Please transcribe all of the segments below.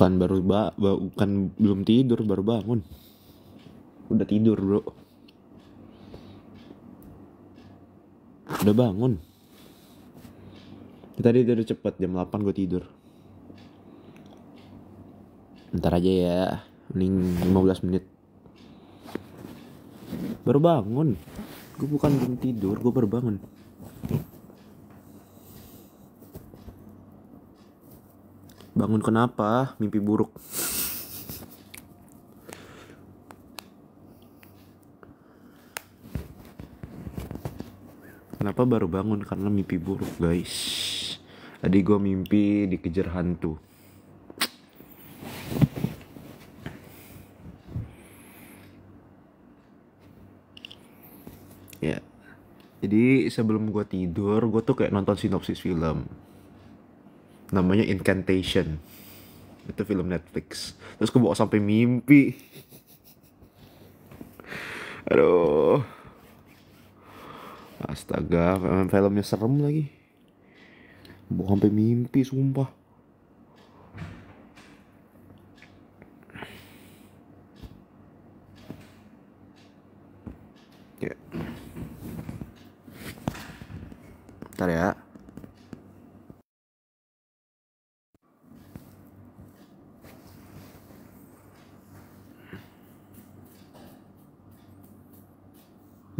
Bukan bukan belum tidur, baru bangun. Udah tidur, bro. Udah bangun. Tadi tidur cepet, jam 8 gue tidur. Ntar aja ya, mending 15 menit. Baru bangun. Gue bukan belum tidur, gue baru bangun. Bangun kenapa? Mimpi buruk. Kenapa baru bangun? Karena mimpi buruk, guys. Tadi gue mimpi dikejar hantu. Ya. Jadi sebelum gue tidur, gue tuh kayak nonton sinopsis film. Namanya Incantation. Itu film Netflix. Terus gue bawa sampai mimpi. Aduh. Astaga, filmnya serem lagi. Bawa sampai mimpi, sumpah. Ya. Bentar ya.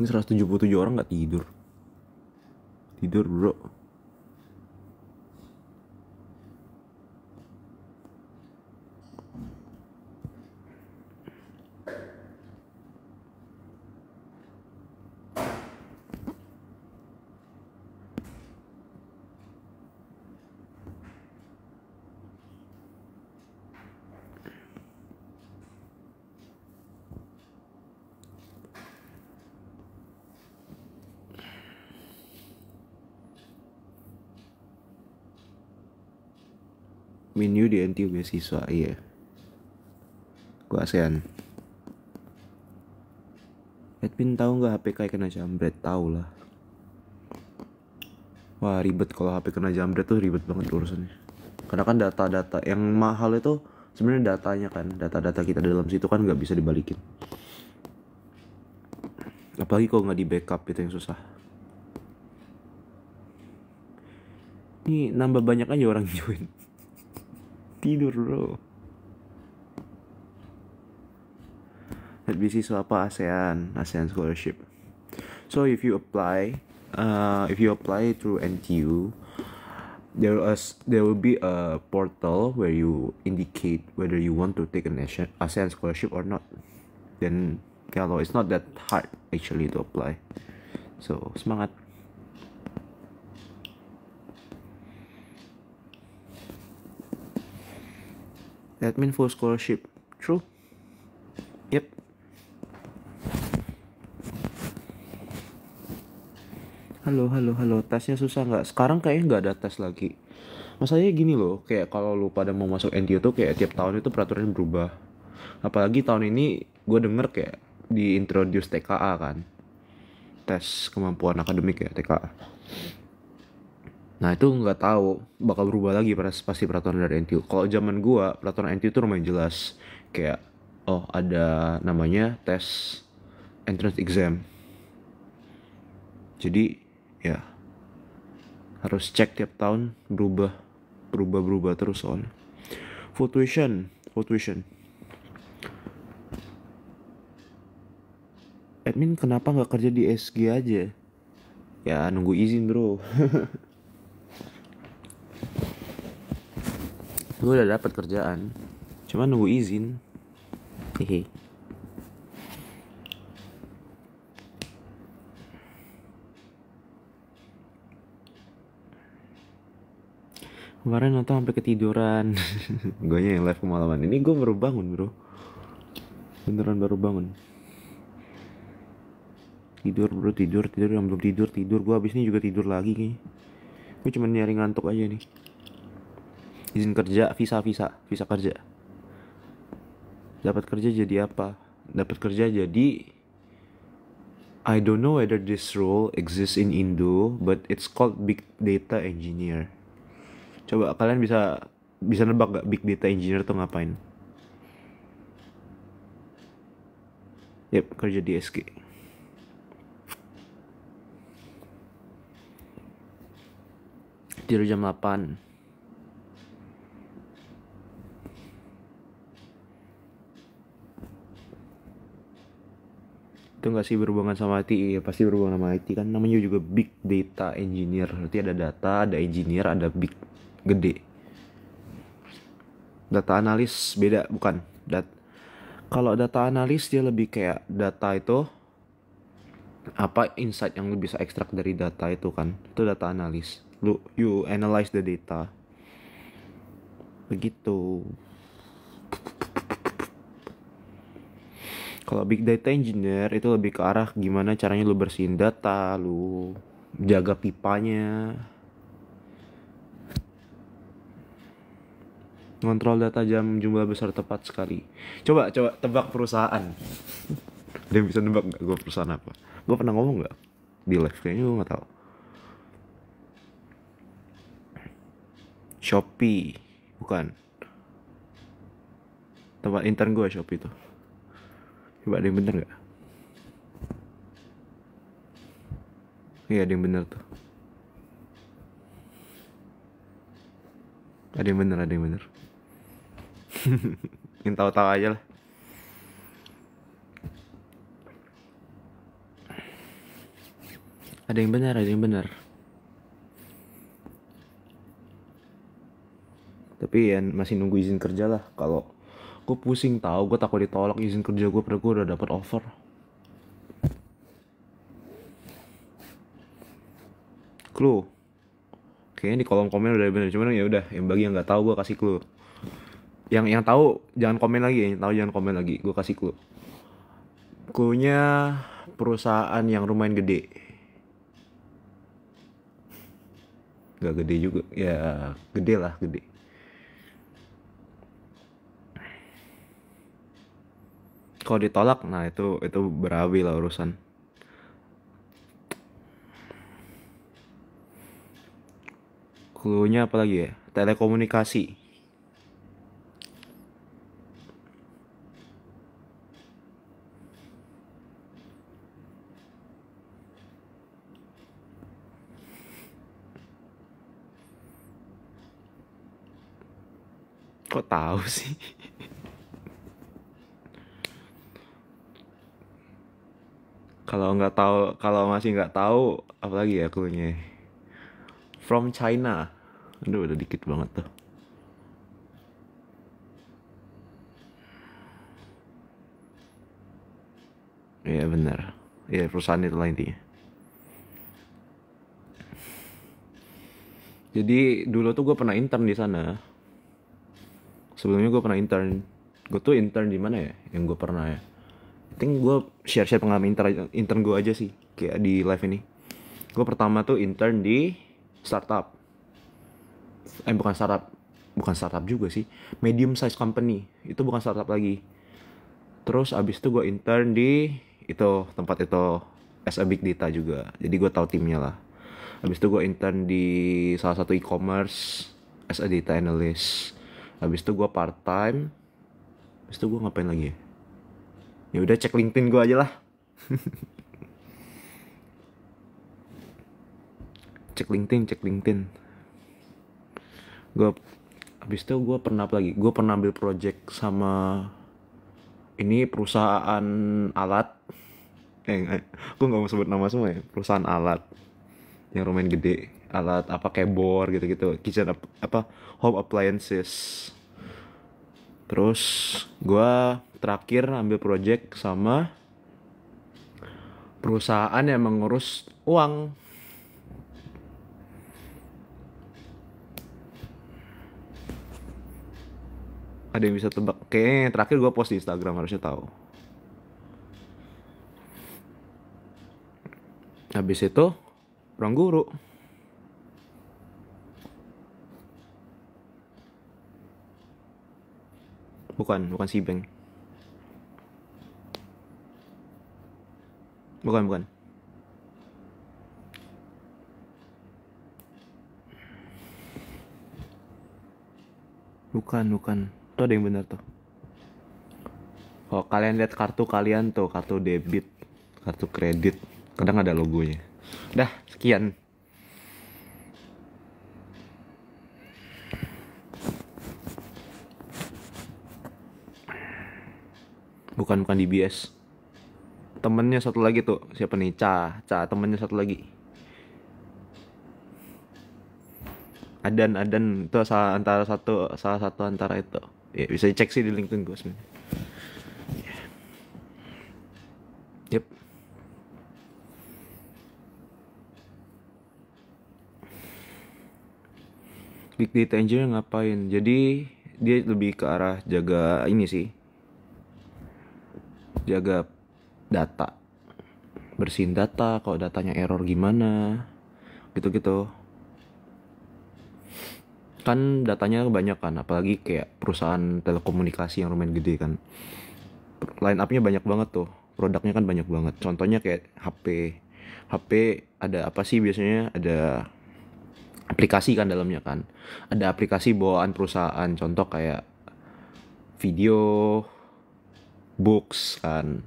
Ini 177 orang gak tidur. Tidur, bro. Menu di NTU beasiswa, iya. Gua ASEAN. Edwin tahu nggak HP kayak kena jambret? Tahu lah. Wah, ribet kalau HP kena jambret tuh, ribet banget urusannya. Karena kan data-data yang mahal itu sebenarnya datanya kan, data-data kita dalam situ kan nggak bisa dibalikin. Apalagi kalau nggak di backup, itu yang susah. Ini nambah banyak aja orang join. Tidur, bro. Beasiswa apa? ASEAN scholarship. So if you apply through NTU, there will be a portal where you indicate whether you want to take an ASEAN scholarship or not. Then kalau it's not that hard actually to apply. So semangat. Admin full scholarship. True. Yep. Halo. Tesnya susah nggak? Sekarang kayaknya nggak ada tes lagi. Masalahnya gini loh, kayak kalau lu pada mau masuk NTU tuh kayak tiap tahun itu peraturannya berubah. Apalagi tahun ini gue denger kayak di introduce TKA kan. Tes kemampuan akademik ya, TKA. Nah itu nggak tahu bakal berubah lagi pasti peraturan dari NTU. Kalau zaman gua peraturan NTU itu lumayan jelas, kayak ada namanya tes entrance exam. Jadi ya harus cek tiap tahun, berubah terus soalnya. Full tuition. Admin kenapa nggak kerja di SG aja? Ya nunggu izin, bro. Gue udah dapat kerjaan, cuma nunggu izin. Hehe. Kemarin nonton sampai ketiduran. Guanya yang live kemalaman. Ini gue baru bangun, bro. Beneran baru bangun. Tidur, bro. Tidur. Yang belum tidur. Gue abis ini juga tidur lagi kayaknya. Gue cuma nyari ngantuk aja nih. Izin kerja, visa kerja. Dapat kerja jadi apa? Dapat kerja jadi, I don't know whether this role exists in Indo, but it's called Big Data Engineer. Coba kalian bisa Bisa nebak gak big data engineer tuh ngapain? Yep, kerja di SG. Tidur jam 8. Itu nggak sih berhubungan sama IT? Iya, pasti berhubungan sama IT kan, namanya juga big data engineer. Berarti ada data, ada engineer, ada big, gede. Data analis beda, bukan. Kalau data analis dia lebih kayak data itu apa insight yang lu bisa ekstrak dari data itu kan. Itu data analis. You analyze the data. Begitu. Kalau big data engineer itu lebih ke arah gimana caranya lu bersihin data, lu jaga pipanya, ngontrol data jam jumlah besar tepat sekali. Coba tebak perusahaan. Ada yang bisa nebak nggak gue perusahaan apa? Gue pernah ngomong nggak di live? Kayaknya gue nggak tahu. Shopee, bukan. Tempat intern gue Shopee tuh. Coba ada yang bener nggak? Iya ada yang bener tuh. Ada yang bener, ada yang bener. Yang tahu-tahu aja lah. Ada yang benar, ada yang benar. Tapi ya masih nunggu izin kerja lah. Kalau gue pusing tahu, gue takut ditolak izin kerja gue, padahal gue udah dapat offer. Clue. Kayaknya di kolom komen udah bener, cuman ya udah, yang bagi yang nggak tahu gue kasih clue. Yang tahu jangan komen lagi, yang tahu jangan komen lagi. Gue kasih clue. Clue-nya perusahaan yang lumayan gede. Gak gede juga, ya gede lah, gede. Kalau ditolak, nah itu berabi lah urusan. Clue-nya apa lagi ya? Telekomunikasi. Kok tahu sih? Kalau nggak tahu, kalau masih nggak tahu, apalagi ya clue-nya? From China. Aduh, udah dikit banget tuh. Iya benar. Iya perusahaan itu lah intinya. Jadi dulu tuh gue pernah intern di sana. Sebelumnya gue pernah intern. Gue tuh intern di mana ya? Yang gue pernah ya. I think gue share pengalaman intern gue aja sih. Kayak di live ini. Gue pertama tuh intern di startup. Bukan startup. Bukan startup juga sih. Medium size company. Itu bukan startup lagi. Terus abis itu gue intern di itu tempat itu as a big data juga. Jadi gue tahu timnya lah. Habis itu gue intern di salah satu e-commerce as a data analyst. Habis itu gue part time. Habis itu gue ngapain lagi ya? Ya udah cek LinkedIn gue aja lah. Cek LinkedIn. Gue habis itu gue pernah apa lagi? Gue pernah ambil project sama ini perusahaan alat. Gue nggak mau sebut nama semua ya. Perusahaan alat yang lumayan gede, alat apa keyboard gitu-gitu, kitchen apa home appliances. Terus gue terakhir ambil project sama perusahaan yang mengurus uang. Ada yang bisa tebak? Kayaknya terakhir gue post di Instagram, harusnya tahu. Habis itu ruang guru. Bukan si bank. Bukan. Bukan. Tuh ada yang benar tuh. Kalau kalian lihat kartu kalian tuh, kartu debit, kartu kredit, kadang ada logonya. Dah, sekian. Bukan DBS. Temennya satu lagi tuh, siapa nih? Temennya satu lagi. Adan itu salah satu antara itu. Ya, bisa dicek sih di LinkedIn gue sebenarnya. Yep. Big data engineer ngapain? Jadi dia lebih ke arah jaga ini sih. Jaga data. Bersihin data, kalau datanya error gimana. Gitu-gitu. Kan datanya banyak kan, apalagi kayak perusahaan telekomunikasi yang lumayan gede kan. Line up-nya banyak banget tuh. Produknya kan banyak banget. Contohnya kayak HP. HP ada apa sih biasanya? Ada aplikasi kan dalamnya kan. Ada aplikasi bawaan perusahaan. Contoh kayak video, books kan,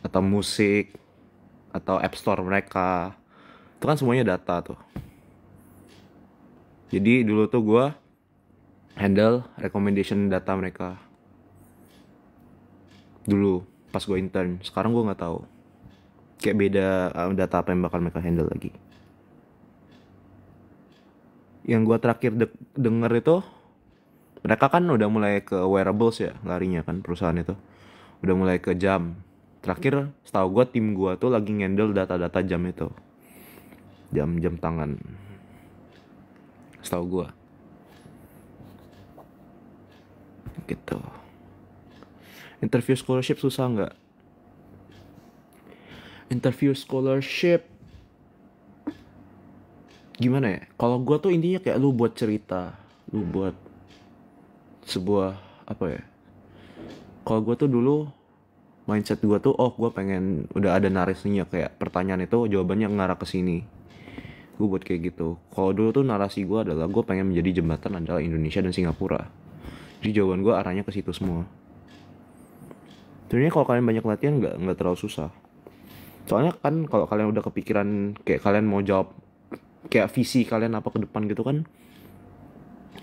atau musik, atau App Store mereka. Itu kan semuanya data tuh. Jadi dulu tuh gue handle recommendation data mereka. Dulu pas gue intern. Sekarang gue nggak tahu. Kayak beda data apa yang bakal mereka handle lagi. Yang gue terakhir denger itu, mereka kan udah mulai ke wearables ya larinya kan perusahaan itu. Udah mulai ke jam. Terakhir setahu gue tim gue tuh lagi ngendel data-data jam itu. Jam tangan. Setahu gue. Gitu. Interview scholarship susah nggak? Interview scholarship gimana ya? Kalau gue tuh intinya kayak lu buat cerita, lu buat sebuah apa ya? Kalau gue tuh dulu mindset gue tuh, gue pengen udah ada narasinya kayak pertanyaan itu jawabannya ngarah ke sini. Gue buat kayak gitu. Kalau dulu tuh narasi gue adalah gue pengen menjadi jembatan antara Indonesia dan Singapura. Jadi jawaban gue arahnya ke situ semua. Sebenarnya kalau kalian banyak latihan nggak terlalu susah. Soalnya kan kalau kalian udah kepikiran kayak kalian mau jawab kayak visi kalian apa ke depan gitu kan,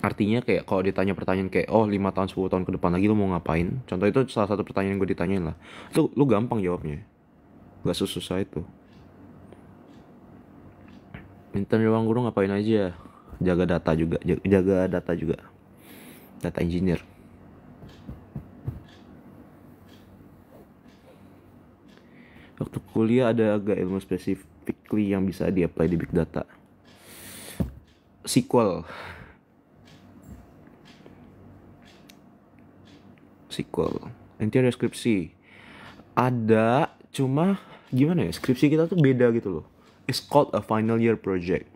artinya kayak kalau ditanya pertanyaan kayak 5 tahun 10 tahun ke depan lagi lu mau ngapain, contoh itu salah satu pertanyaan gue ditanyain lah, lu gampang jawabnya, nggak susah itu. Intern di ruang guru ngapain aja? Jaga data juga, data engineer. Waktu kuliah ada agak ilmu specifically yang bisa di-apply di big data. SQL. Nanti ada skripsi. Ada, cuma gimana ya? Skripsi kita tuh beda gitu loh. It's called a final year project.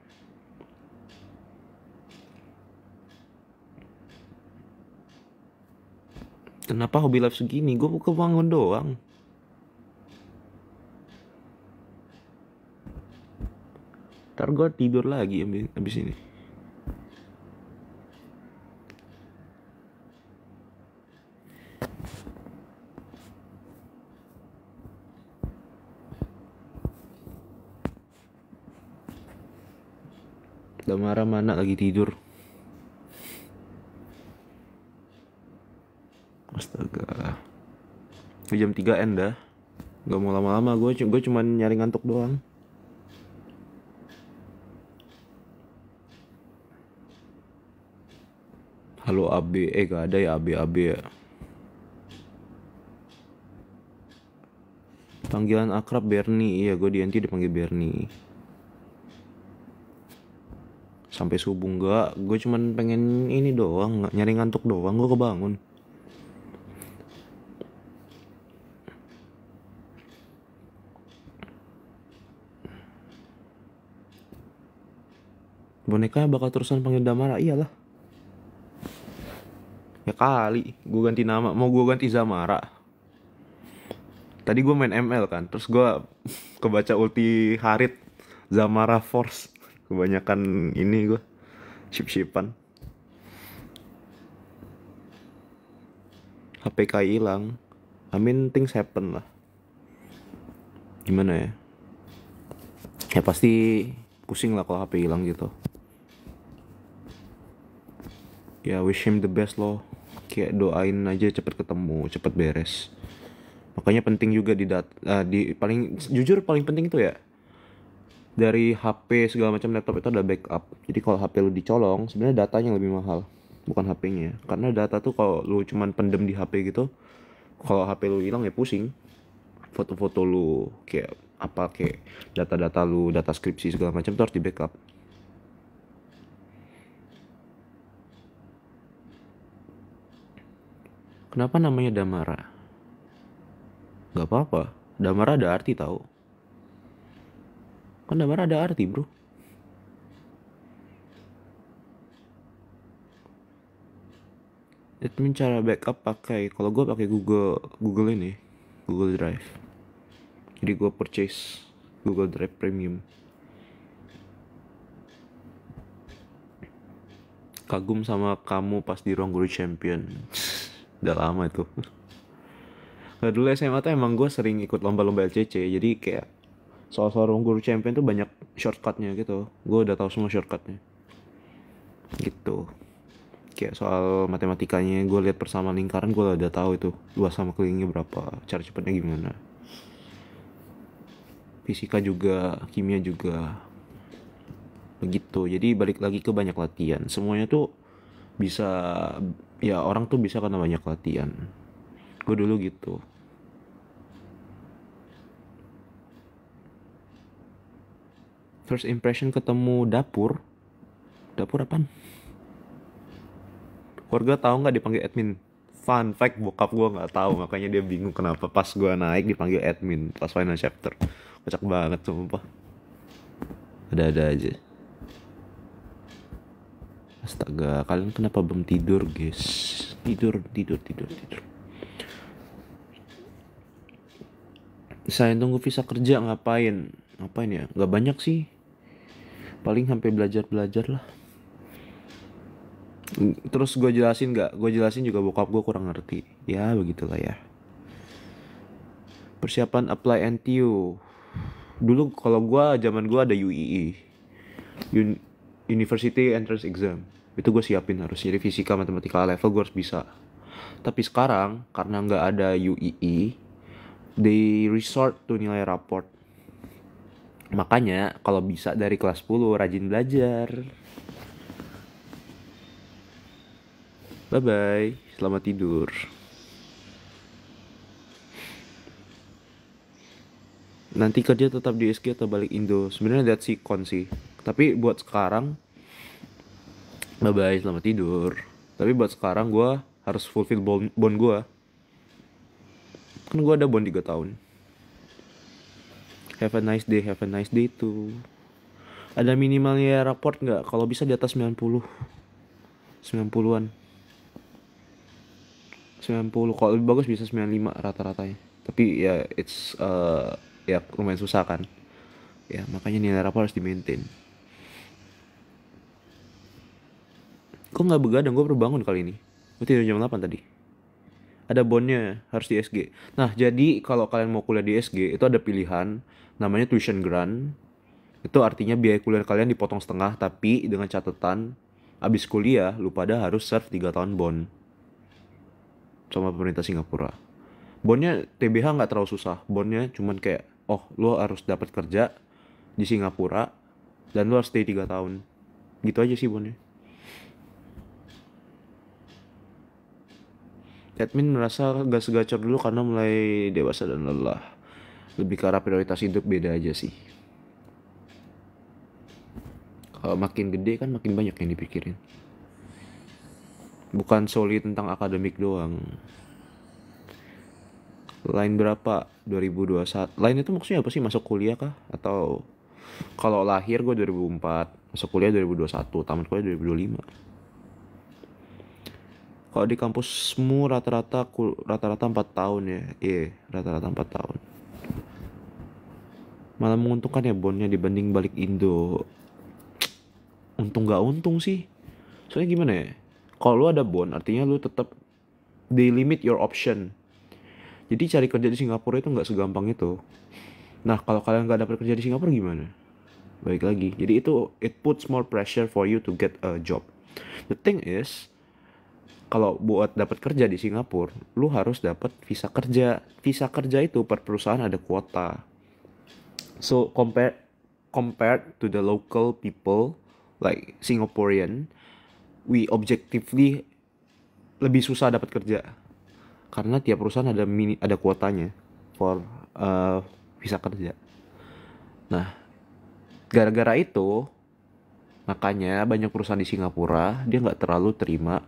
Kenapa hobi life segini? Gue kebangun doang. Ntar gue tidur lagi abis ini. Udah marah mana lagi tidur. Astaga. Jam 3 dah. Gak mau lama-lama, gue cuma nyari ngantuk doang. Halo AB, gak ada ya AB ya. Panggilan akrab Bernie, iya gue di NT dipanggil Bernie. Sampai subuh enggak, gue cuman pengen ini doang, nyari ngantuk doang, gue kebangun. Boneka bakal terusan panggil Damara, iyalah. Ya kali, gue ganti nama, mau gue ganti Zamara. Tadi gue main ML kan, terus gue kebaca ulti Harit Zamara Force. Kebanyakan ini gue ship-shipan. HP Kai hilang. I mean things happen lah. Gimana ya? Ya pasti pusing lah kalau HP hilang gitu. Ya wish him the best loh. Kayak doain aja cepet ketemu, cepet beres. Makanya penting juga di paling jujur paling penting itu ya dari HP segala macam laptop itu ada backup. Jadi kalau HP lu dicolong, sebenarnya datanya yang lebih mahal, bukan HP-nya. Karena data tuh kalau lu cuman pendem di HP gitu, kalau HP lu hilang ya pusing. Foto-foto lu kayak apa kayak data-data lu, data skripsi segala macam tuh harus di backup. Kenapa namanya Damara? Gak apa-apa. Damara ada arti tahu. Kan Damara ada arti, bro. Itu cara backup pakai. Kalau gue pakai Google ini, Google Drive. Jadi gue purchase Google Drive Premium. Kagum sama kamu pas di ruang guru champion. Udah lama itu. Nah, dulu SMA tuh emang gue sering ikut lomba-lomba LCC. Jadi kayak soal-soal ruang guru champion tuh banyak shortcutnya gitu. Gue udah tahu semua shortcutnya. Gitu. Kayak soal matematikanya gue lihat persamaan lingkaran gue udah tahu itu luas sama kelilingnya berapa, cara cepatnya gimana. Fisika juga, kimia juga begitu. Jadi balik lagi ke banyak latihan. Semuanya tuh bisa, ya orang tuh bisa karena banyak latihan. Gue dulu gitu. First impression ketemu dapur apaan? Keluarga tahu nggak dipanggil admin? Fun fact, bokap gue nggak tahu, makanya dia bingung kenapa pas gue naik dipanggil admin pas final chapter. Kocak banget sumpah. Ada-ada aja. Astaga, kalian kenapa belum tidur, guys? Tidur. Saya tunggu visa kerja ngapain ya? Nggak banyak sih. Paling sampai belajar lah. Terus gue jelasin juga bokap gue kurang ngerti. Ya begitulah ya. Persiapan apply NTU. Dulu kalau zaman gue ada UEE, University Entrance Exam. Itu gue siapin harus. Jadi fisika, matematika level gue harus bisa. Tapi sekarang karena nggak ada UEE, they resort to nilai raport. Makanya kalau bisa dari kelas 10 rajin belajar. Bye bye, selamat tidur. Nanti kerja tetap di SG atau balik Indo? Sebenarnya that's con sih. Tapi buat sekarang, bye bye, selamat tidur. Tapi buat sekarang gue harus fulfill bond gue. Kan gue ada bond 3 tahun. Have a nice day tuh. Ada minimalnya raport nggak? Kalau bisa di atas 90-an. 90, kalau lebih bagus bisa 95 rata-ratanya. Tapi ya it's ya lumayan susah kan. Ya makanya nilai rapor harus di maintain. Kok nggak begadang? Gue baru bangun kali ini. Gue tidur jam 8 tadi. Ada bondnya, harus di SG. Nah jadi kalau kalian mau kuliah di SG itu ada pilihan namanya tuition grant. Itu artinya biaya kuliah kalian dipotong setengah, tapi dengan catatan abis kuliah lu pada harus serve 3 tahun bond sama pemerintah Singapura. Bondnya TBH nggak terlalu susah. Bondnya cuman kayak, oh lu harus dapat kerja di Singapura dan lu harus stay 3 tahun. Gitu aja sih bondnya. Admin merasa gak segacor dulu karena mulai dewasa dan lelah. Lebih ke arah prioritas hidup beda aja sih. Kalau makin gede kan makin banyak yang dipikirin. Bukan solely tentang akademik doang. Line berapa? 2021. Line itu maksudnya apa sih? Masuk kuliah kah? Atau kalau lahir gue 2004, masuk kuliah 2021, tamat kuliah 2025. Kalau di kampusmu rata-rata 4 tahun ya. Iya, rata-rata 4 tahun. Malah menguntungkan ya bondnya dibanding balik Indo. Untung gak untung sih. Soalnya gimana ya? Kalau lu ada bond artinya lu tetap they limit your option. Jadi cari kerja di Singapura itu nggak segampang itu. Nah, kalau kalian nggak dapat kerja di Singapura gimana? Baik lagi. Jadi itu it puts more pressure for you to get a job. The thing is, kalau buat dapat kerja di Singapura, lu harus dapat visa kerja. Visa kerja itu per perusahaan ada kuota. So compared to the local people like Singaporean, we objectively lebih susah dapat kerja karena tiap perusahaan ada kuotanya for visa kerja. Nah, gara-gara itu makanya banyak perusahaan di Singapura dia nggak terlalu terima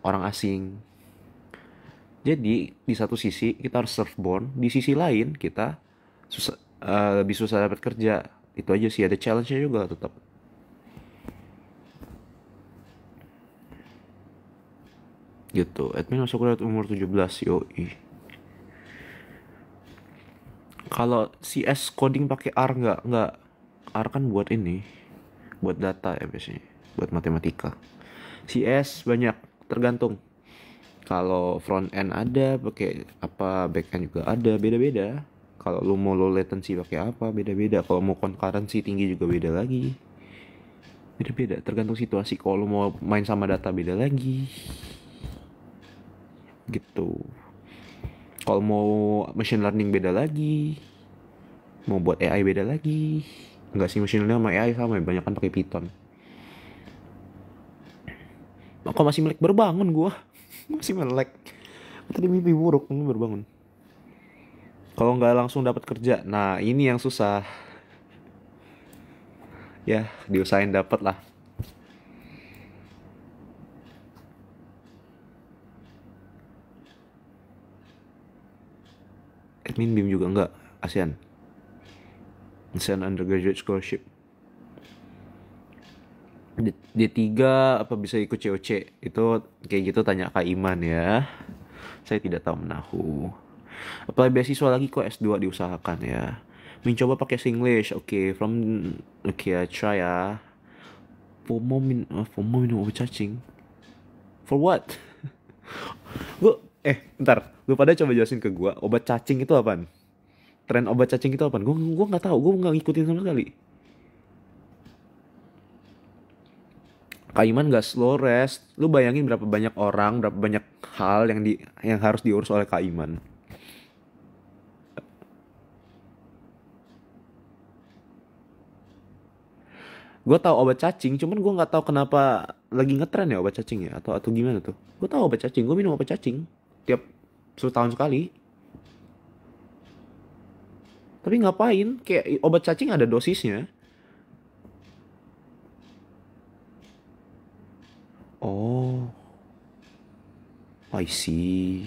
orang asing. Jadi di satu sisi kita harus surfboard, di sisi lain kita lebih susah dapat kerja. Itu aja sih, ada challenge-nya juga tetap. Gitu. Admin masuk kuliah umur 17, yoi. Kalau CS coding pakai R nggak. R kan buat ini, buat data ya biasanya, buat matematika. CS banyak, tergantung. Kalau front end ada pakai apa, back end juga ada, beda-beda. Kalau lu mau low latency pakai apa, beda-beda. Kalau mau concurrency tinggi juga beda lagi. Beda-beda, tergantung situasi. Kalau lu mau main sama data beda lagi. Gitu. Kalau mau machine learning beda lagi. Mau buat AI beda lagi. Enggak sih, machine learning sama AI sama, banyak kan pakai Python. Kok masih melek, baru bangun gua. Masih melek. Tadi mimpi buruk, ini baru bangun. Kalau nggak langsung dapat kerja, nah ini yang susah. Ya, diusahain dapat lah. Admin BIM juga enggak, ASEAN Undergraduate Scholarship. D3 apa bisa ikut COC? Itu kayak gitu tanya Kak Iman ya. Saya tidak tahu menahu. Apply beasiswa lagi kok, S2 diusahakan ya. Mencoba pakai Singlish. Oke, I try ya. FOMO minum obat cacing. For what? Bentar. Lu pada coba jelasin ke gua, obat cacing itu apaan? Tren obat cacing itu apaan? Gua nggak tahu, gua nggak ngikutin sama sekali. Kak Iman gak slow rest. Lu bayangin berapa banyak orang, berapa banyak hal yang harus diurus oleh Kak Iman. Gue tahu obat cacing, cuman gue nggak tahu kenapa lagi ngetren ya obat cacing ya, atau gimana tuh. Gue tahu obat cacing, gue minum obat cacing tiap 1 tahun sekali. Tapi ngapain? Kayak obat cacing ada dosisnya. Oh, I see.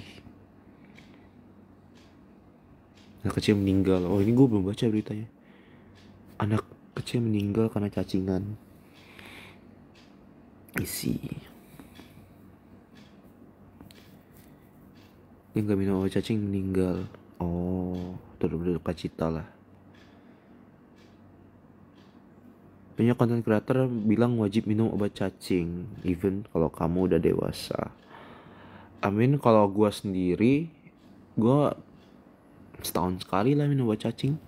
Anak kecil meninggal. Oh, ini gue belum baca beritanya. Anak kecil meninggal karena cacingan. I see. Yang gak minum obat cacing meninggal. Oh, turut cita lah. Banyak konten creator bilang wajib minum obat cacing, even kalau kamu udah dewasa. Kalau gue sendiri, gue setahun sekali lah minum obat cacing.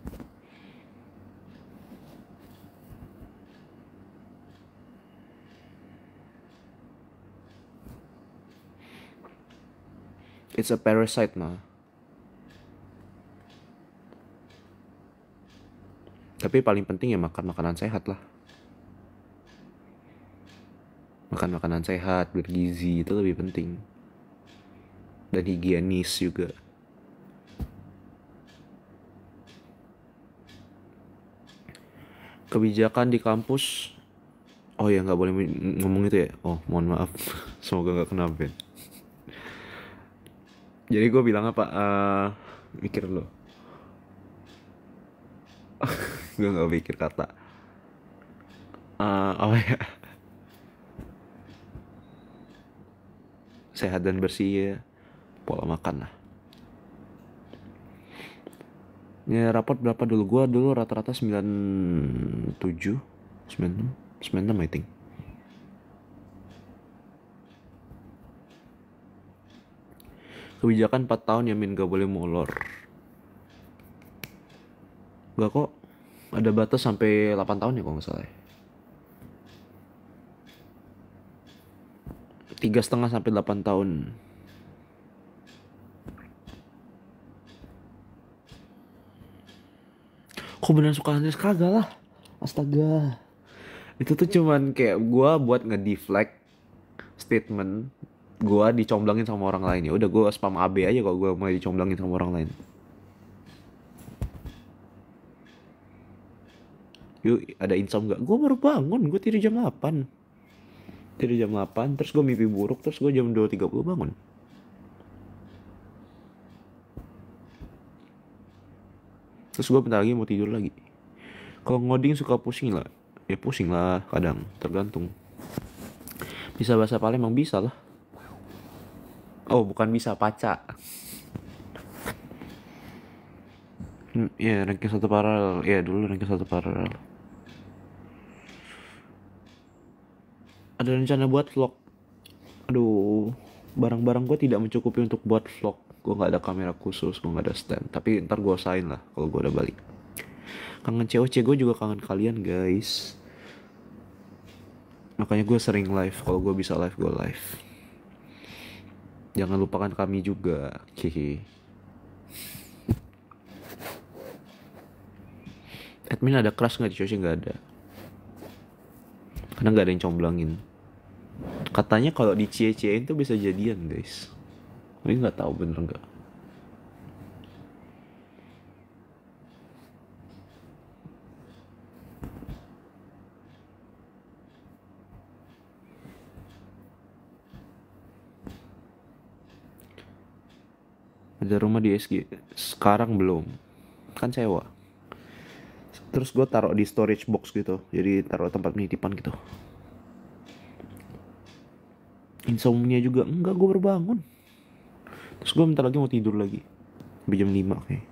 It's a parasite nah. Tapi paling penting ya makan makanan sehat lah. Makan makanan sehat, bergizi, itu lebih penting. Dan higienis juga. Kebijakan di kampus. Oh ya, nggak boleh ngomong itu ya. Oh, mohon maaf. Semoga nggak kenapa. Jadi gue bilang apa? Mikir lo. Gue nggak pikir kata. Oh ya. Sehat dan bersih ya. Pola makan lah. Ya, rapot berapa dulu? Gue dulu rata-rata 97, 96, 96 I think. Kebijakan 4 tahun ya Min, gak boleh molor. Gak kok, ada batas sampai 8 tahun ya kalau nggak salah ya. 3,5 sampai 8 tahun. Kok beneran suka Andres? Kagak lah. Astaga. Itu tuh cuman kayak gue buat nge-deflect statement gue dicomblangin sama orang lain. Ya udah gue spam AB aja kalau gue mulai dicomblangin sama orang lain. Yuk ada insom gak? Gue baru bangun. Gue tidur jam 8. Tidur jam 8. Terus gue mimpi buruk. Terus gue jam 2.30 bangun. Terus gue bentar lagi mau tidur lagi. Kalau ngoding suka pusing lah. Ya pusing lah kadang. Tergantung. Bisa bahasa Palembang bisa lah. Oh bukan bisa, paca. Ya ranking 1 paralel. Ya dulu ranking 1 paralel. Ada rencana buat vlog. Aduh, barang-barang gue tidak mencukupi untuk buat vlog. Gue nggak ada kamera khusus, gue nggak ada stand. Tapi ntar gue usahain lah kalau gue udah balik. Kangen COC, gue juga kangen kalian guys. Makanya gue sering live. Kalau gue bisa live, gue live. Jangan lupakan kami juga. Hehe. Admin ada crush nggak di COC? Nggak ada. Karena nggak ada yang comblangin. Katanya kalau di cie-ciein tuh bisa jadian guys. Tapi nggak tahu bener nggak. Ada rumah di SG. Sekarang belum. Kan sewa. Terus gue taruh di storage box gitu. Jadi taruh tempat penitipan gitu. Insomnia juga enggak, gue baru bangun. Terus gue bentar lagi mau tidur lagi. Sampai jam 5 kayak.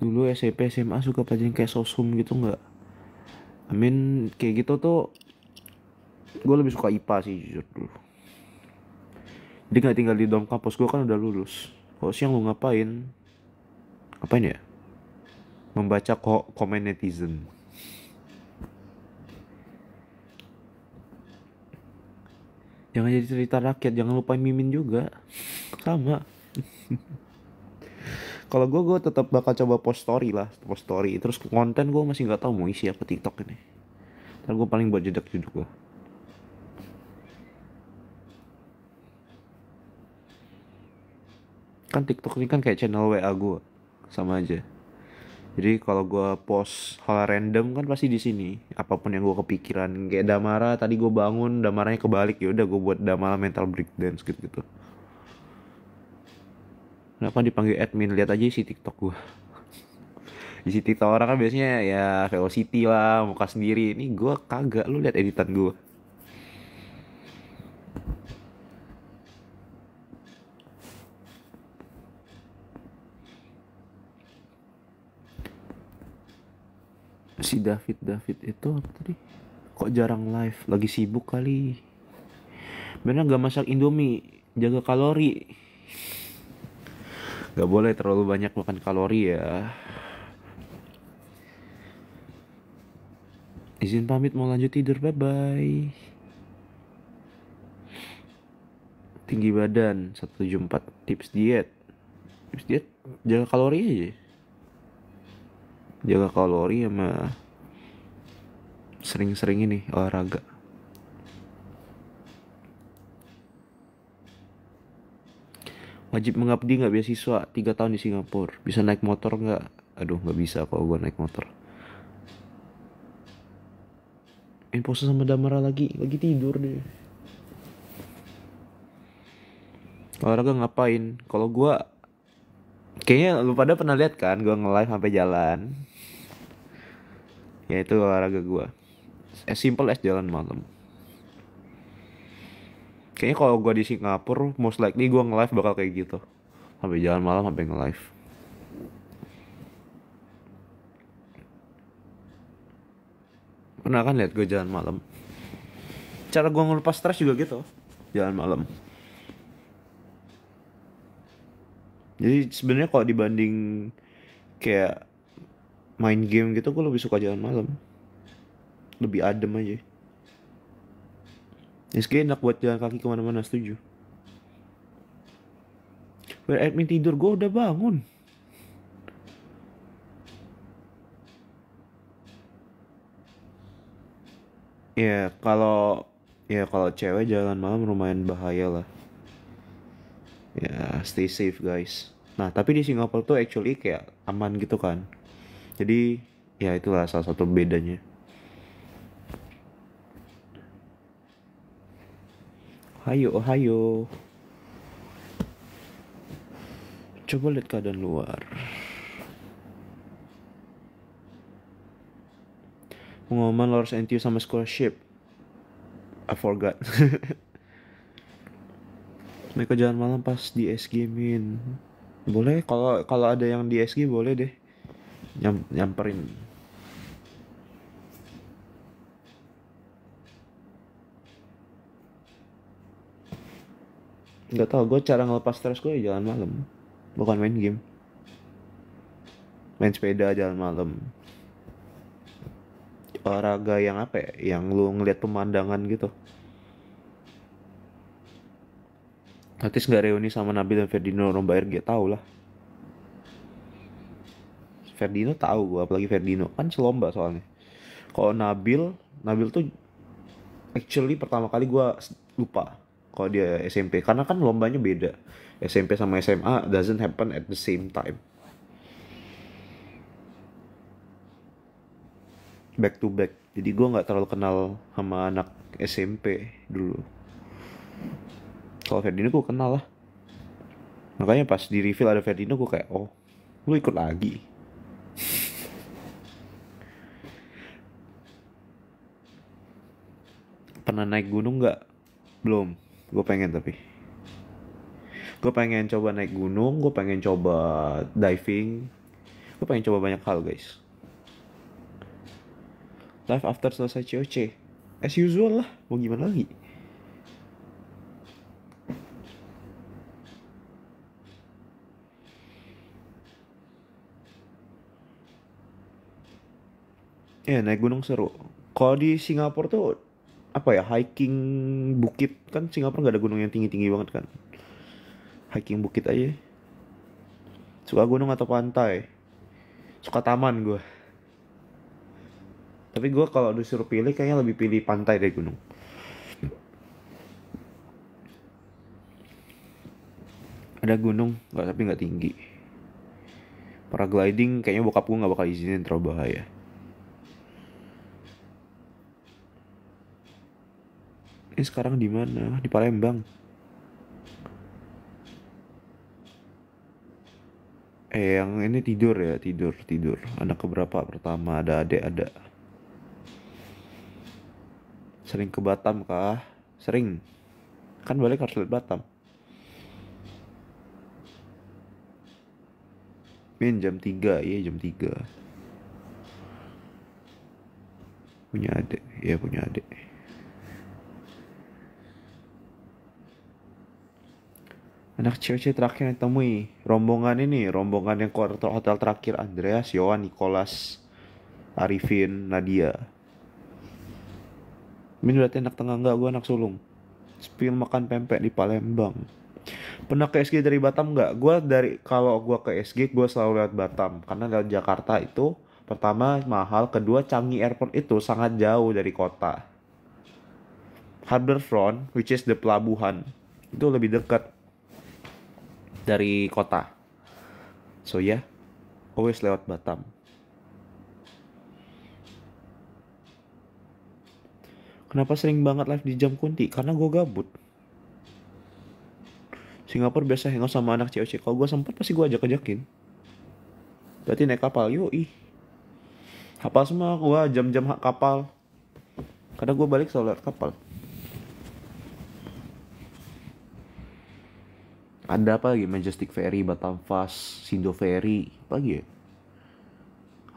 Dulu SMP SMA suka pelajaran kayak sosum gitu nggak? Kayak gitu tuh gue lebih suka IPA sih jujur dulu. Dia nggak tinggal di dorm kampus, gue kan udah lulus. Kalau siang lu ngapain? Ngapain ya? Membaca komen netizen. Jangan jadi cerita rakyat, jangan lupain mimin juga. Sama. Kalau gue tetap bakal coba post story lah, post story. Terus konten gue masih nggak tahu mau isi apa TikTok ini. Ntar gue paling buat jedak jeduk gue. Kan TikTok ini kan kayak channel WA gue, sama aja. Jadi kalau gue post hal random kan pasti di sini. Apapun yang gue kepikiran, kayak Damara tadi gue bangun, Damaranya kebalik, ya udah gue buat Damara mental breakdance gitu. Kenapa dipanggil admin? Lihat aja isi TikTok gue. Isi TikTok orang kan biasanya ya Velocity lah, muka sendiri. Ini gue kagak, lu lihat editan gue. Si David itu apa tadi? Kok jarang live? Lagi sibuk kali. Bener gak masak Indomie, jaga kalori. Gak boleh terlalu banyak makan kalori ya. Izin pamit mau lanjut tidur, bye bye. Tinggi badan 174. Tips diet. Tips diet jaga kalori aja. Jaga kalori sama sering-sering ini olahraga. Wajib mengabdi nggak beasiswa 3 tahun di Singapura. Bisa naik motor nggak? Aduh nggak bisa kalau gue naik motor. Pose sama Damara lagi tidur deh. Olahraga ngapain? Kalau gue kayaknya lu pada pernah lihat kan gue nge-live sampai jalan. Ya itu olahraga gue. As simple as jalan malam. Kayaknya kalau gue di Singapura, most likely gue nge-live bakal kayak gitu. Sampai jalan malam, sampai nge-live. Pernah kan lihat gue jalan malam? Cara gue ngelepas stres juga gitu. Jalan malam. Jadi sebenarnya kalau dibanding kayak main game gitu, gue lebih suka jalan malam. Lebih adem aja. SG enak buat jalan kaki kemana-mana, setuju. Where admin tidur, gue udah bangun. Ya kalau cewek jalan malam lumayan bahaya lah. Ya stay safe guys. Nah tapi di Singapura tuh actually kayak aman gitu kan. Jadi ya itulah salah satu bedanya. Hayo, hayo. Coba lihat keadaan luar. Pengumuman Lawrence NTU sama scholarship. I forgot. Mereka jalan malam pas di SG min. Boleh kalau kalau ada yang di SG boleh deh. Nyamperin. Nggak tahu gue cara ngelepas stres gue ya jalan malam. Bukan main game. Main sepeda jalan malam. Olahraga yang apa ya? Yang lu ngeliat pemandangan gitu. Nanti nggak reuni sama Nabil dan Ferdinand lomba RG, tau lah. Ferdinand tahu gue, apalagi Ferdinand kan selomba soalnya. Kalau Nabil tuh actually pertama kali gue lupa kalau dia SMP karena kan lombanya beda. SMP sama SMA doesn't happen at the same time. Back to back. Jadi gue nggak terlalu kenal sama anak SMP dulu. Kalau Ferdinand gue kenal lah. Makanya pas di reveal ada Ferdinand gue kayak, oh, lu ikut lagi. Pernah naik gunung nggak? Belum. Gue pengen tapi. Gue pengen coba naik gunung, gue pengen coba diving, gue pengen coba banyak hal guys. Live after selesai COC, as usual lah, mau gimana lagi. Ya naik gunung seru. Kalau di Singapura tuh apa ya, hiking bukit, kan Singapura nggak ada gunung yang tinggi-tinggi banget kan. Hiking bukit aja. Suka gunung atau pantai? Suka taman gue. Tapi gue kalau disuruh pilih kayaknya lebih pilih pantai deh gunung. Ada gunung, nggak tapi nggak tinggi. Paragliding kayaknya bokap gue nggak bakal izinin, terlalu bahaya. Ini sekarang di mana? Di Palembang. Yang ini tidur ya, tidur. Anak keberapa? Pertama, ada adik, ada. Sering ke Batam kah? Sering. Kan balik harus lihat Batam. jam 3, iya jam 3. Punya adik, iya punya adik. Anak cewek terakhir yang temui rombongan yang ke hotel terakhir: Andreas, Yohan, Nicholas, Arifin, Nadia. Min berarti anak tengah, enggak, gue anak sulung. Spill makan pempek di Palembang. Pernah ke SG dari Batam nggak? Kalau gue ke SG gue selalu lewat Batam karena lewat Jakarta itu pertama mahal, kedua Changi Airport itu sangat jauh dari kota. Harbourfront, which is the pelabuhan, itu lebih dekat dari kota. So ya, yeah, always lewat Batam. Kenapa sering banget live di jam kunti? Karena gue gabut. Singapura biasa hangout sama anak cewek. Kalau gue sempat pasti gue ajak-ajakin. Berarti naik kapal, yoi. Kapal semua gue, jam-jam kapal. Karena gue balik selalu lewat kapal. Ada apa lagi? Majestic Ferry, Batam Fast, Sindo Ferry, apa lagi ya?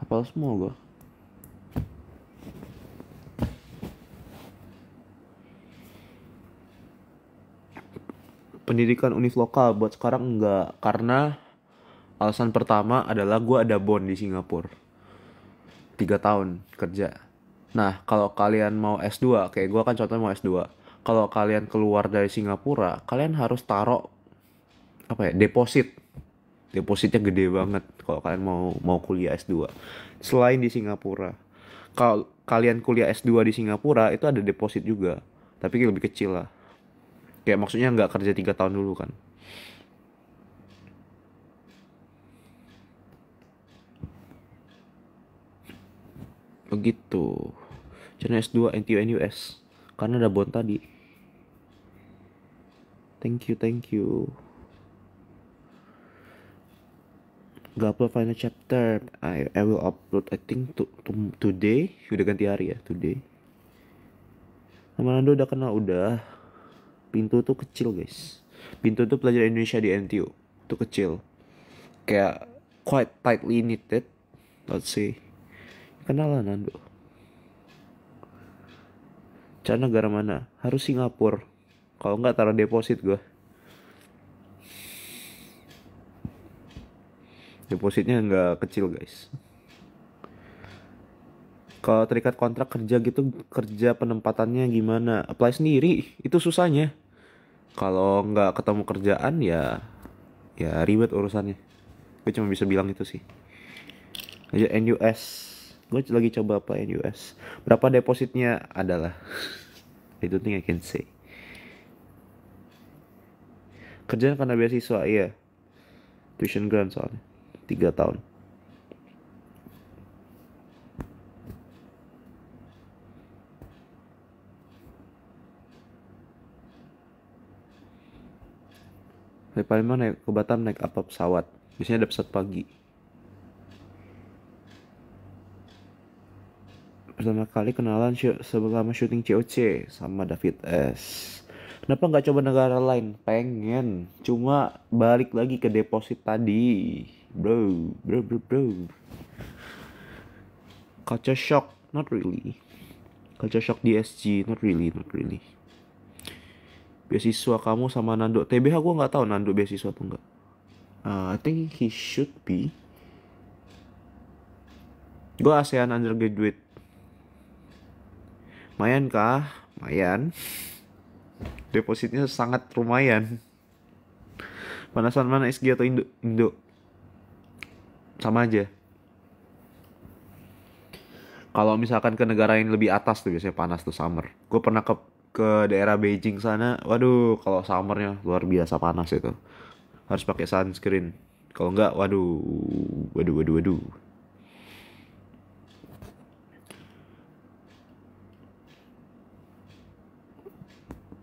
Hafal semua gue. Pendidikan univ lokal buat sekarang enggak, karena Alasan pertama adalah gue ada bond di Singapura 3 tahun kerja. Nah, kalau kalian mau S2, kayak gue kan contohnya mau S2. Kalau kalian keluar dari Singapura, kalian harus taruh apa ya, deposit. Depositnya gede banget kalau kalian mau kuliah S2. Selain di Singapura. Kalau kalian kuliah S2 di Singapura, itu ada deposit juga. Tapi lebih kecil lah. Kayak maksudnya nggak kerja 3 tahun dulu kan. Begitu. Channel S2 NTU NUS. Karena ada bond tadi. Thank you, thank you. Gak upload final chapter. I will upload I think today. Udah ganti hari ya, today. Sama Nando udah kenal, udah. Pintu tuh kecil guys. Pintu tuh pelajar Indonesia di NTU tuh kecil. Kayak quite tightly knitted. Let's say. Kenalan Nando. Cara negara mana? Harus Singapura. Kalau nggak taruh deposit gue. Depositnya nggak kecil guys. Kalau terikat kontrak kerja gitu, kerja penempatannya gimana? Apply sendiri, itu susahnya. Kalau nggak ketemu kerjaan ya ribet urusannya. Gue cuma bisa bilang itu sih. Aja NUS. Gue lagi coba apa NUS. Berapa depositnya adalah. I don't think I can say. Kerjaan karena beasiswa, iya. Tuition grant soalnya. 3 tahun. Dari Palembang naik ke Batam naik apa pesawat? Biasanya ada pesawat pagi. Pertama kali kenalan selama syuting COC sama David S. Kenapa nggak coba negara lain? Pengen, cuma balik lagi ke deposit tadi, bro. Culture shock, not really. Culture shock di SG, not really. Beasiswa kamu sama Nando TBH, gue nggak tahu Nando beasiswa atau enggak. I think he should be. Gue ASEAN undergraduate. Mayan kah? Mayan. Depositnya sangat lumayan. Panasan mana SG atau Indo? Sama aja. Kalau misalkan ke negara yang lebih atas tuh biasanya panas tuh summer. Gue pernah ke daerah Beijing sana. Waduh, kalau summernya luar biasa panas itu. Harus pakai sunscreen. Kalau enggak, waduh.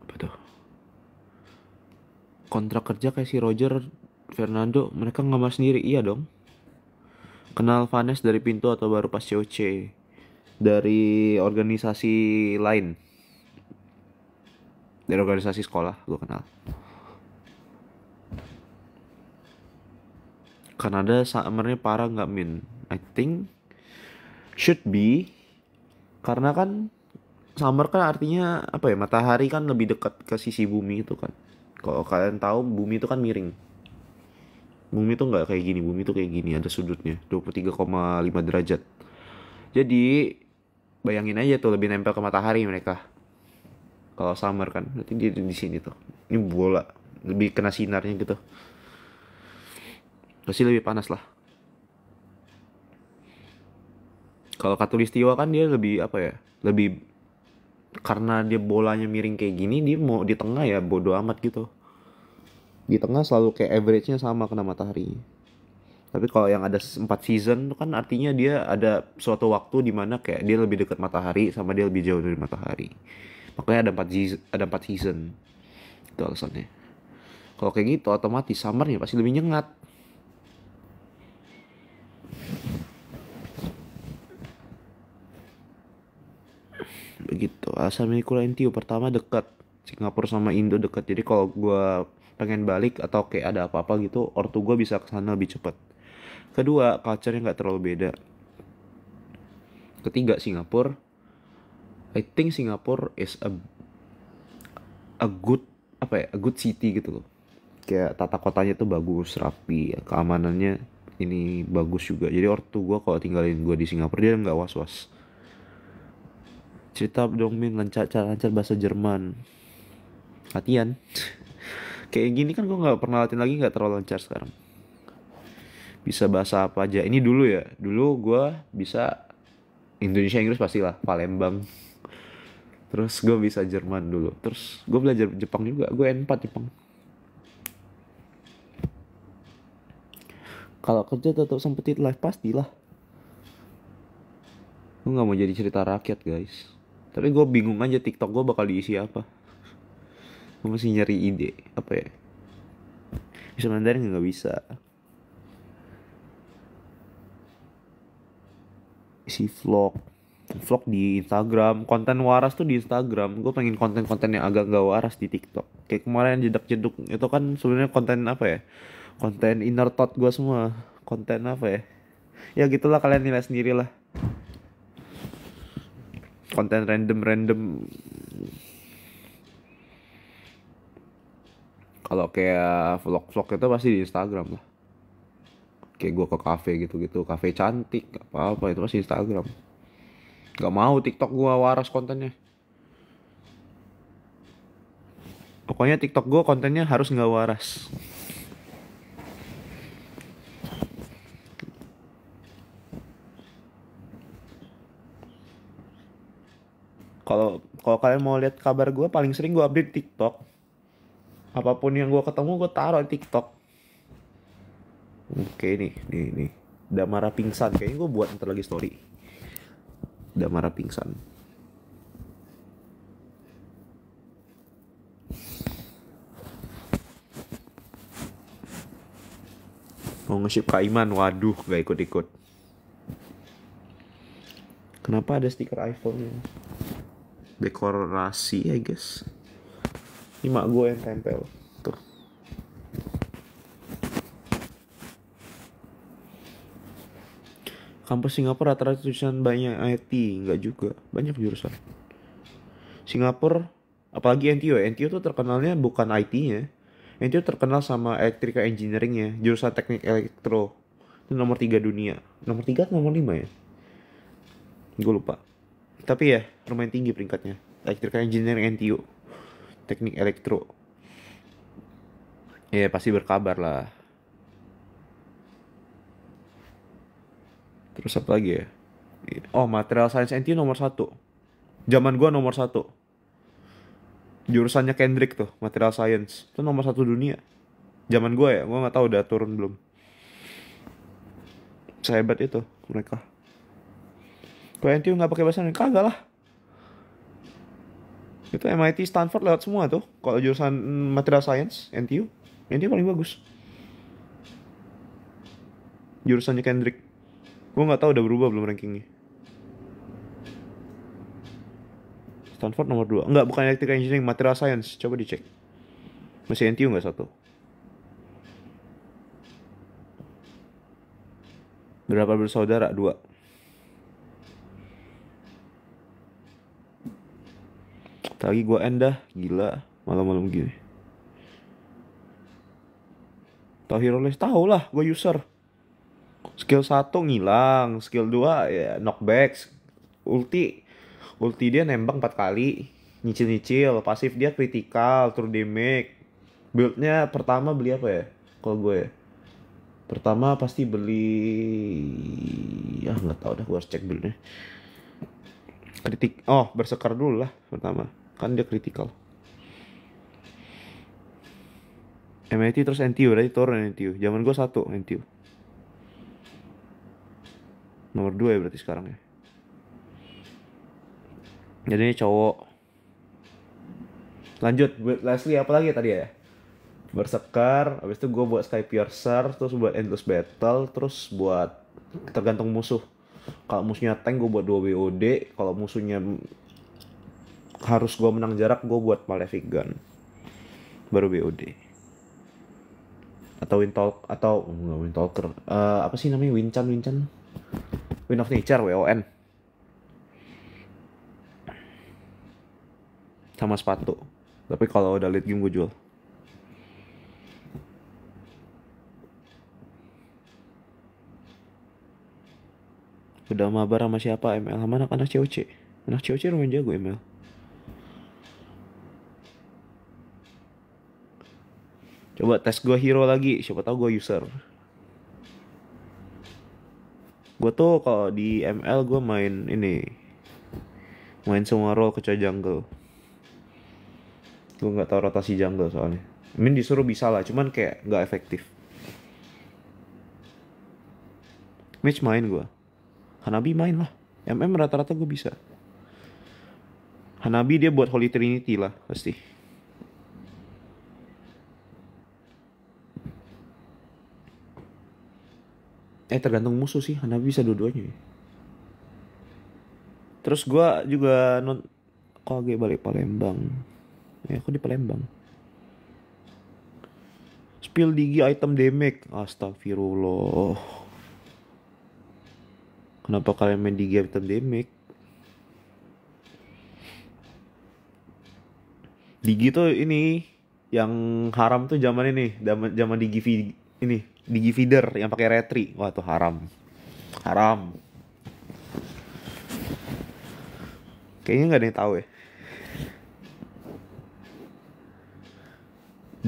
Apa tuh? Kontrak kerja kayak si Roger, Fernando, mereka ngemas sendiri, iya dong. Kenal Vanes dari pintu atau baru pas COC? Dari organisasi lain. Dari organisasi sekolah gue kenal. Kanada summernya parah nggak Min? I think should be. Karena kan summer kan artinya apa ya, matahari kan lebih dekat ke sisi bumi itu kan. Kalau kalian tahu bumi itu kan miring. Bumi itu nggak kayak gini, bumi itu kayak gini, ada sudutnya 23,5 derajat. Jadi bayangin aja tuh lebih nempel ke matahari mereka. Kalau summer kan, berarti dia di sini tuh. Ini bola, lebih kena sinarnya gitu. Pasti lebih panas lah. Kalau Katulistiwa kan dia lebih apa ya? Lebih karena dia bolanya miring kayak gini, dia mau di tengah ya bodo amat gitu. Di tengah selalu kayak average-nya sama kena matahari. Tapi kalau yang ada 4 season kan artinya dia ada suatu waktu di mana kayak dia lebih dekat matahari sama dia lebih jauh dari matahari. Makanya ada 4 season. Itu alasannya. Kalau kayak gitu otomatis summernya pasti lebih nyengat. Begitu. Asal kuliah NTU pertama dekat. Singapura sama Indo dekat. Jadi kalau gue pengen balik atau kayak ada apa-apa gitu, ortu gue bisa kesana lebih cepat. Kedua, culture-nya nggak terlalu beda. Ketiga, Singapura. I think Singapura is a good apa ya, a good city gitu loh. kayak tata kotanya tuh bagus, rapi, keamanannya ini bagus juga. Jadi ortu gue kalau tinggalin gue di Singapura dia nggak was-was. Cerita dong Min, lancar bahasa Jerman. Latihan. Kayak gini kan gue nggak pernah latihan lagi, nggak terlalu lancar sekarang. Bisa bahasa apa aja. Ini dulu ya. Dulu gue bisa Indonesia, Inggris pastilah. Palembang. Terus gue bisa Jerman dulu. Terus gue belajar Jepang juga. Gue N4 Jepang. Kalau kerja tetap sempetin live pastilah. Gue nggak mau jadi cerita rakyat guys. Tapi gue bingung aja TikTok gue bakal diisi apa. Gue masih nyari ide. Apa ya? Bisa Mandarin nggak bisa. Isi vlog di Instagram, konten waras tuh di Instagram. Gue pengen konten-konten yang agak gak waras di TikTok. Kayak kemarin jedak jeduk itu kan sebenarnya konten apa ya, konten inner thought gue semua. Konten apa ya, ya gitulah, kalian nilai sendiri lah. Konten random. Kalau kayak vlog itu pasti di Instagram lah. Kayak gue ke kafe gitu, kafe cantik apa itu pasti Instagram. Gak mau TikTok gue waras kontennya. Pokoknya TikTok gue kontennya harus nggak waras. Kalau kalian mau lihat kabar gue, paling sering gue update TikTok. Apapun yang gue ketemu gue taruh di TikTok. Oke nih. Damara pingsan, kayaknya gue buat ntar lagi story. Damara pingsan. Mau nge-ship Kak Iman, waduh gak ikut-ikut. Kenapa ada stiker iPhone-nya? Dekorasi I guess. Ini mak gue yang tempel. Tuh. Kampus Singapura rata-rata jurusan banyak IT. Enggak juga, banyak jurusan Singapura. Apalagi NTU ya. NTU tuh terkenalnya bukan IT-nya. NTU terkenal sama Electrical Engineering-nya. Jurusan teknik elektro. Itu nomor 3 dunia. Nomor 3 atau nomor 5 ya? Gue lupa. Tapi ya lumayan tinggi peringkatnya. Electrical Engineering NTU. Teknik elektro. Ya pasti berkabar lah. Terus apa lagi ya? Oh, Material Science NTU nomor 1. Zaman gua nomor 1. Jurusannya Kendrick tuh, Material Science. Itu nomor 1 dunia. Zaman gua ya, gua nggak tahu udah turun belum. Sehebat itu mereka. Kalau NTU nggak pakai bahasa Indonesia, kagak lah. Itu MIT, Stanford lewat semua tuh. Kalau jurusan Material Science, NTU paling bagus. Jurusannya Kendrick. Gue nggak tahu udah berubah belum rankingnya. Stanford nomor 2. Enggak, bukan Electrical Engineering, Material Science. Coba dicek. Masih NTU nggak satu? Berapa bersaudara? 2. Lagi gue endah, gila. Malam-malam gini. Tahu Heroles? Tahu lah, gue user. Skill 1 ngilang, skill 2 ya knockback. Ulti dia nembak 4 kali. Nyicil, pasif dia critical, true damage. Buildnya pertama beli apa ya? Kalau gue ya. Pertama pasti beli, ya nggak tahu dah, gue harus cek buildnya. Berserker dulu lah pertama. Kan dia critical. MIT terus NTU, berarti turun NTU. Zaman gue 1 NTU. Nomor 2 ya berarti sekarang ya. Jadi ini cowok. Lanjut, buat Leslie apa lagi tadi ya? Berserker, habis itu gue buat Sky Piercer, terus buat Endless Battle, terus buat tergantung musuh. Kalau musuhnya tank gue buat 2 WOD, kalau musuhnya harus gue menang jarak gue buat Malefic Gun. Baru WOD. Atau Windtalker. Apa sih namanya? Wind of Nature, WON. Sama sepatu. Tapi kalau udah late game gue jual. Udah mabar sama siapa ML? Sama anak-anak COC. Anak COC lumayan jago ML. Coba tes gue hero lagi, siapa tahu gue user. Gue tuh kalau di ML gue main ini, main semua role kecuali jungle. Gue nggak tahu rotasi jungle soalnya. Disuruh bisa lah, cuman kayak nggak efektif. Match main gue. Hanabi main lah. Rata-rata gue bisa. Hanabi dia buat Holy Trinity lah pasti. Tergantung musuh sih. Hanabi bisa dua-duanya. Terus gue juga kok agak balik Palembang. Aku di Palembang. Spill digi item damage. Astagfirullah. Kenapa kalian main digi item damage? Digi tuh ini yang haram tuh zaman ini, zaman digi ini, digi feeder yang pakai retri. Wah, tuh haram. Haram. Kayaknya nggak ada yang tahu ya.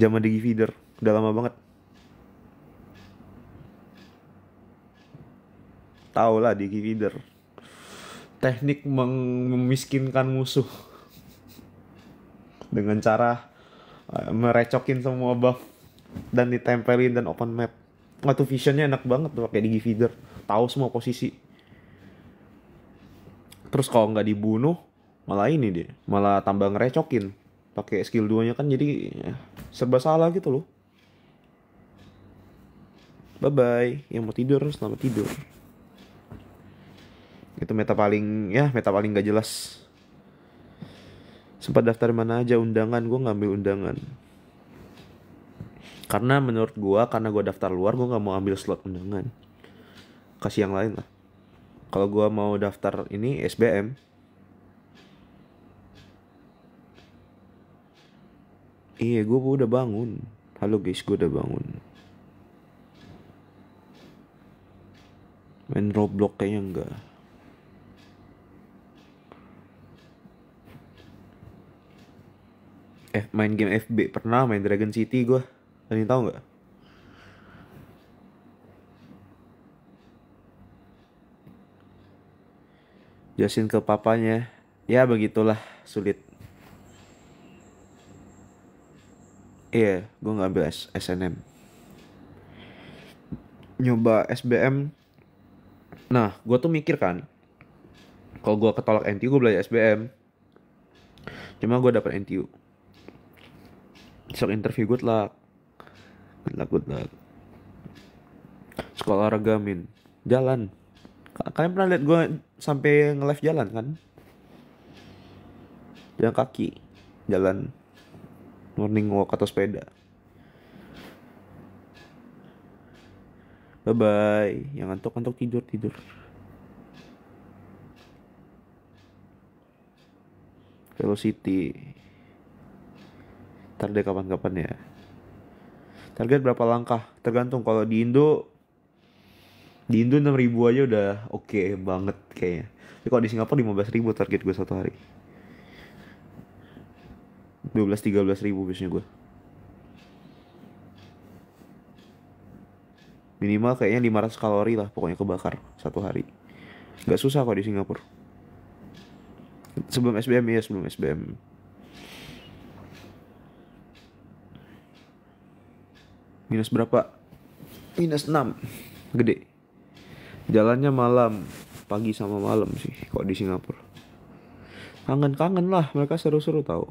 Zaman digi feeder, udah lama banget. Tahu lah digi feeder. Teknik memiskinkan musuh dengan cara merecokin semua buff dan ditempelin dan open map. Wah, tuh visionnya enak banget tuh pakai digi feeder. Tahu semua posisi. Terus kalau nggak dibunuh, malah ini dia, malah tambah ngerecokin. Pakai skill 2-nya kan jadi serba salah gitu loh. Bye bye, yang mau tidur selamat tidur. Itu meta paling gak jelas. Sempat daftar mana aja undangan, gue ngambil undangan. Karena menurut gue, karena gue daftar luar, gue nggak mau ambil slot undangan. Kasih yang lain lah. Kalau gue mau daftar ini SBM, iya gue udah bangun. Halo guys, gue udah bangun. Main Roblox kayaknya enggak. Main game FB pernah, main Dragon City gue. Kalian tahu nggak? Jelasin ke papanya. Ya begitulah, sulit. Iya, gue ngambil SNM. Nyoba SBM. Nah, gue tuh mikir kan, kalau gue ketolak NTU, gue belajar SBM. Cuma gue dapet NTU. Besok interview, good luck. Good luck. Sekolah olahraga min. Jalan. Kalian pernah lihat gue sampai nge-live jalan kan? Jalan kaki. Jalan morning walk atau sepeda. Bye bye. Yang ngantuk tidur. Velocity. Ntar deh kapan-kapan ya. Target berapa langkah? Tergantung. Kalau di Indo 6.000 aja udah oke banget kayaknya. Tapi kalau di Singapura 15.000 target gue satu hari. 12-13 ribu biasanya gue. Minimal kayaknya 500 kalori lah pokoknya kebakar satu hari. Gak susah kok di Singapura. Sebelum SBM. Minus berapa? Minus 6. Gede. Jalannya malam. Pagi sama malam sih kok di Singapura. Kangen lah, mereka seru-seru tau.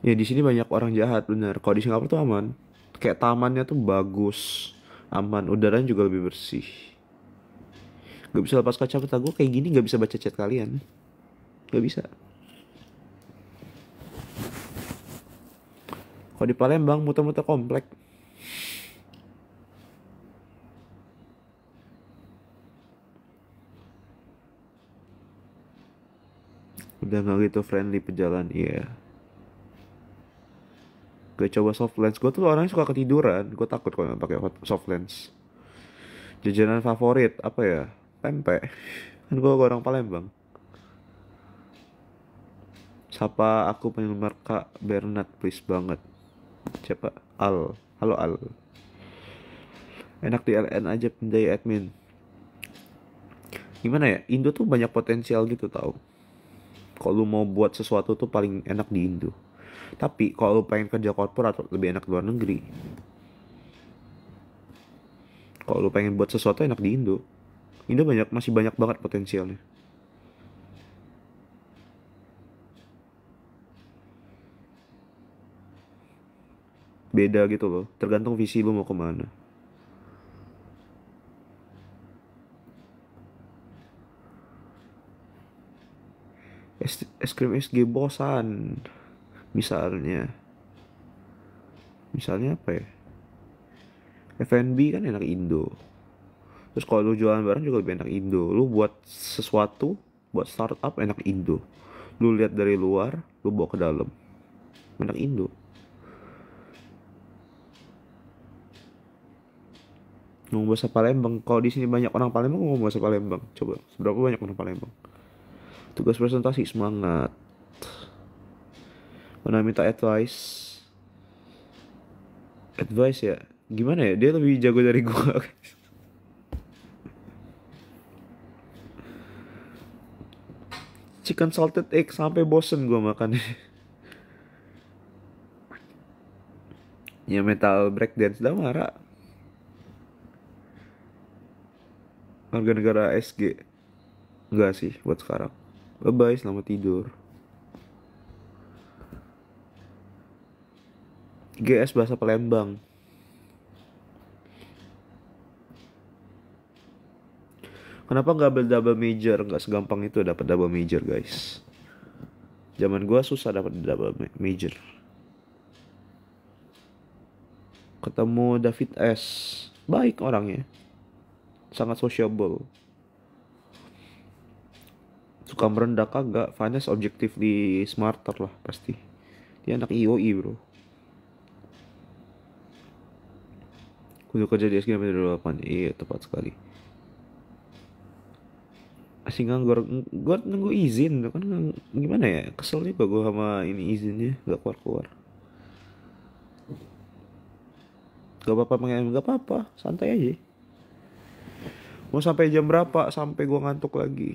Ya di sini banyak orang jahat bener. Kalau di Singapura tuh aman. Kayak tamannya tuh bagus, aman, udaranya juga lebih bersih. Gak bisa lepas kacamata, gue kayak gini gak bisa baca chat kalian. Gak bisa. Kalau di Palembang muter-muter komplek. Udah gak gitu friendly pejalan, iya. Gue coba soft lens, gue tuh orangnya suka ketiduran. Gue takut kalau pakai soft lens. Jajanan favorit apa ya? Pempek. Kan gue orang Palembang. Sapa aku penggemar Kak Bernard, please banget. Siapa? Al. Halo Al. Enak di LN aja pindah admin. Gimana ya? Indo tuh banyak potensial gitu tau. Kalau lu mau buat sesuatu tuh paling enak di Indo. Tapi kalau lu pengen kerja korporat lebih enak di luar negeri. Kalau lu pengen buat sesuatu enak di Indo. Indo masih banyak banget potensialnya. Beda gitu loh, tergantung visi lu mau kemana. Es krim SG bosan. Misalnya, misalnya apa ya? F&B kan enak Indo. Terus kalau lu jualan barang juga lebih enak Indo. Lu buat sesuatu, buat startup enak Indo. Lu lihat dari luar, lu bawa ke dalam, enak Indo. Ngomong bahasa Palembang. Kalau di sini banyak orang Palembang ngomong bahasa Palembang. Coba, seberapa banyak orang Palembang? Tugas presentasi semangat. Mana minta advice? Advice ya? Gimana ya? Dia lebih jago dari gua. Chicken salted egg sampai bosen gua makan. Ya metal breakdance dah marah. Warga negara SG. Enggak sih buat sekarang. Bye bye, selamat tidur. GS bahasa Palembang. Kenapa nggak ambil double major? Nggak segampang itu dapat double major guys. Zaman gua susah dapat double major. Ketemu David S. Baik orangnya. Sangat sociable. Suka merendah kagak. Finance objectively smarter lah pasti. Dia anak IOI bro. Kudu kerja di SG 8. Iya tepat sekali. Asing nganggur. Gue nunggu izin kan, gimana ya, kesel juga gue sama ini izinnya gak keluar-keluar. Gak apa-apa mengenai, gak apa-apa, santai aja. Mau sampai jam berapa? Sampai gue ngantuk lagi.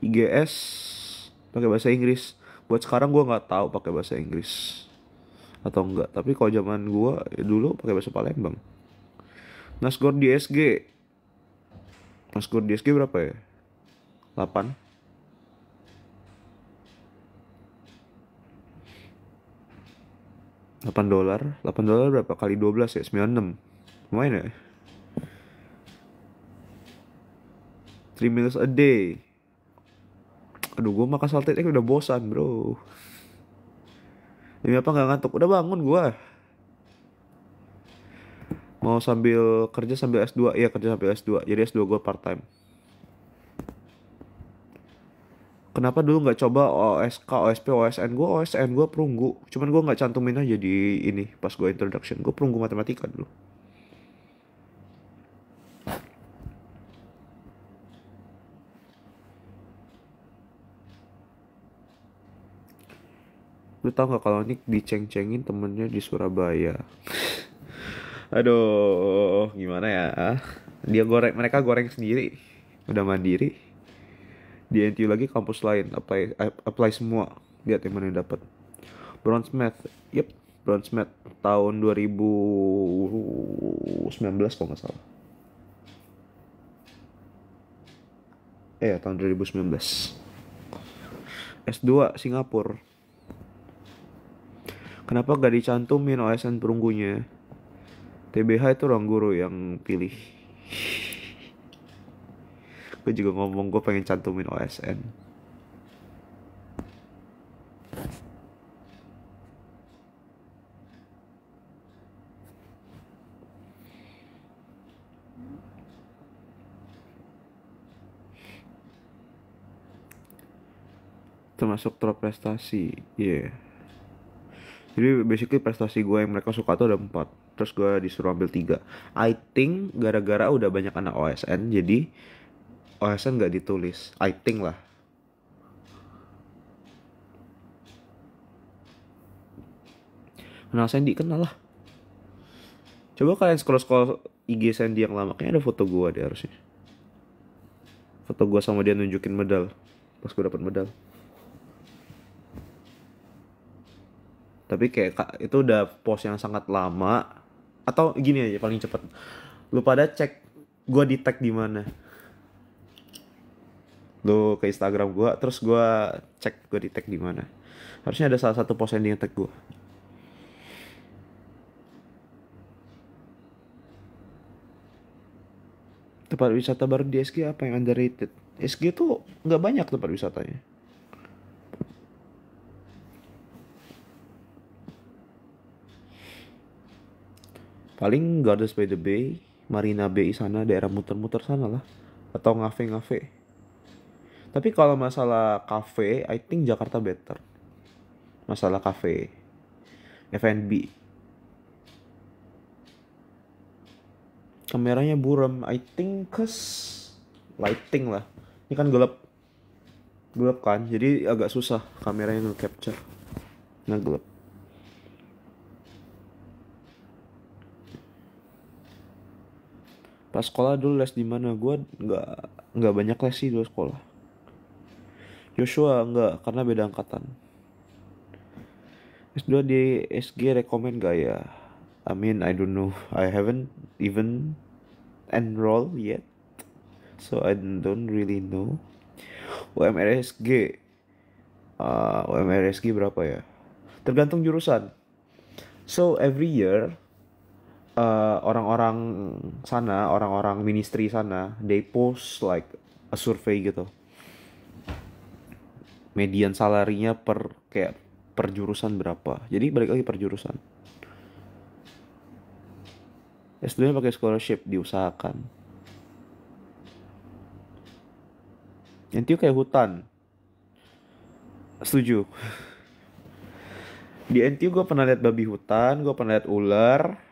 IGS pakai bahasa Inggris. Buat sekarang gue nggak tahu pakai bahasa Inggris atau enggak. Tapi kalau zaman gue dulu pakai bahasa Palembang. Nasgor di SG. Nasgor di SG berapa ya? 8. 8 dolar. 8 dolar berapa kali 12 ya? 96. Lumayan ya? 3 meals a day. Aduh, gue makan salted egg udah bosan bro. Ini apa nggak ngantuk? Udah bangun gue. Mau sambil kerja sambil S2. Iya kerja sambil S2. Jadi S2 gue part time. Kenapa dulu nggak coba OSK, OSP, OSN? Gue OSN, gue perunggu. Cuman gue nggak cantumin aja di ini pas gue introduction. Gue perunggu matematika dulu. Lu tau nggak kalau Nick diceng-cengin temennya di Surabaya? Aduh, gimana ya? Mereka goreng sendiri. Udah mandiri. Di NTU lagi kampus lain, apply semua. Lihat yang mana yang dapat. Bronze Math. Yep, Bronze Math tahun 2019 kalau nggak salah. Tahun 2019. S2 Singapura. Kenapa gak dicantumin OSN perunggunya? TBH itu ruang guru yang pilih. Gue juga ngomong gue pengen cantumin OSN. Termasuk top prestasi. Iya. Yeah. Jadi basically prestasi gue yang mereka suka tuh ada 4. Terus gue disuruh ambil 3. I think gara-gara udah banyak anak OSN, jadi OSN gak ditulis. I think lah. Kenal Sandy, kenal lah. Coba kalian scroll-scroll IG Sandy yang lama, kayaknya ada foto gue deh harusnya. Foto gue sama dia nunjukin medal. Pas gue dapet medal. Tapi kayak itu udah post yang sangat lama. Atau gini aja paling cepet. Lu pada cek gue di tag di mana. Lu ke Instagram gue, terus gue cek gue di tag di mana. Harusnya ada salah satu post yang di tag gue. Tempat wisata baru di SG apa yang underrated? SG tuh nggak banyak tempat wisatanya. Paling Gardens by the Bay, Marina Bay sana, daerah muter-muter sana lah. Atau ngafe-ngafe. Tapi kalau masalah cafe, I think Jakarta better. Masalah cafe, F&B. Kameranya buram, I think cause lighting lah. Ini kan gelap, gelap kan, jadi agak susah kameranya nge-capture. Nah gelap. Pas sekolah dulu les di mana? Gua nggak banyak les sih dulu sekolah. Joshua nggak, karena beda angkatan. S2 di SG rekomen gak ya? I mean, I don't know. I haven't even enroll yet. So I don't really know. UMRSG. UMRSG berapa ya? Tergantung jurusan. So every year orang-orang sana, orang-orang ministry sana, they post like a survey gitu. Median salarinya per kayak per jurusan berapa. Jadi balik lagi per jurusan. S2 pakai scholarship diusahakan. NTU kayak hutan. Setuju. Di NTU gue pernah lihat babi hutan, gue pernah lihat ular,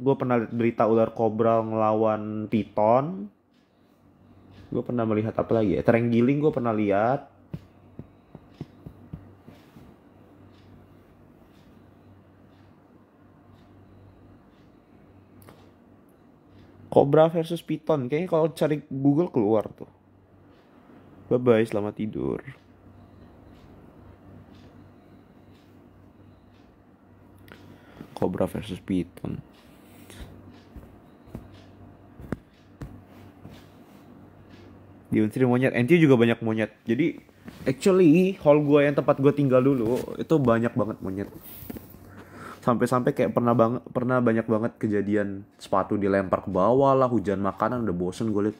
gue pernah lihat berita ular kobra ngelawan piton. Gue pernah melihat apa lagi ya? Terenggiling gue pernah lihat. Kobra versus piton, kayaknya kalau cari Google keluar tuh. Bye bye, selamat tidur. Kobra versus piton. Di Unsri monyet, NTU juga banyak monyet. Jadi actually hall gue yang tempat gue tinggal dulu itu banyak banget monyet. Sampai-sampai kayak pernah banyak banget kejadian sepatu dilempar ke bawah lah, hujan makanan, udah bosen gue liat.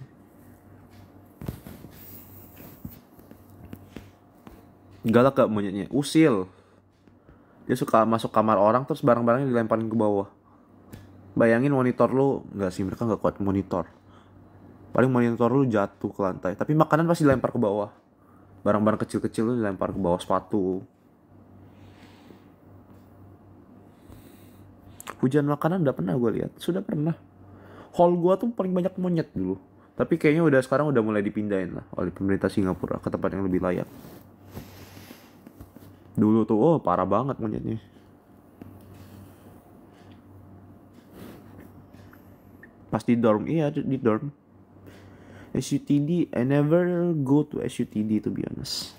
Galak gak monyetnya? Usil. Dia suka masuk kamar orang terus barang-barangnya dilemparin ke bawah. Bayangin monitor lu, nggak sih, mereka nggak kuat monitor. Paling monitor lu jatuh ke lantai, tapi makanan pasti dilempar ke bawah. Barang-barang kecil-kecil lu dilempar ke bawah, sepatu. Hujan makanan udah pernah gue lihat, sudah pernah. Hall gue tuh paling banyak monyet dulu. Tapi kayaknya sekarang udah mulai dipindahin lah oleh pemerintah Singapura ke tempat yang lebih layak. Dulu tuh, oh parah banget monyetnya. Pas di dorm, iya di dorm. SUTD, I never go to SUTD to be honest.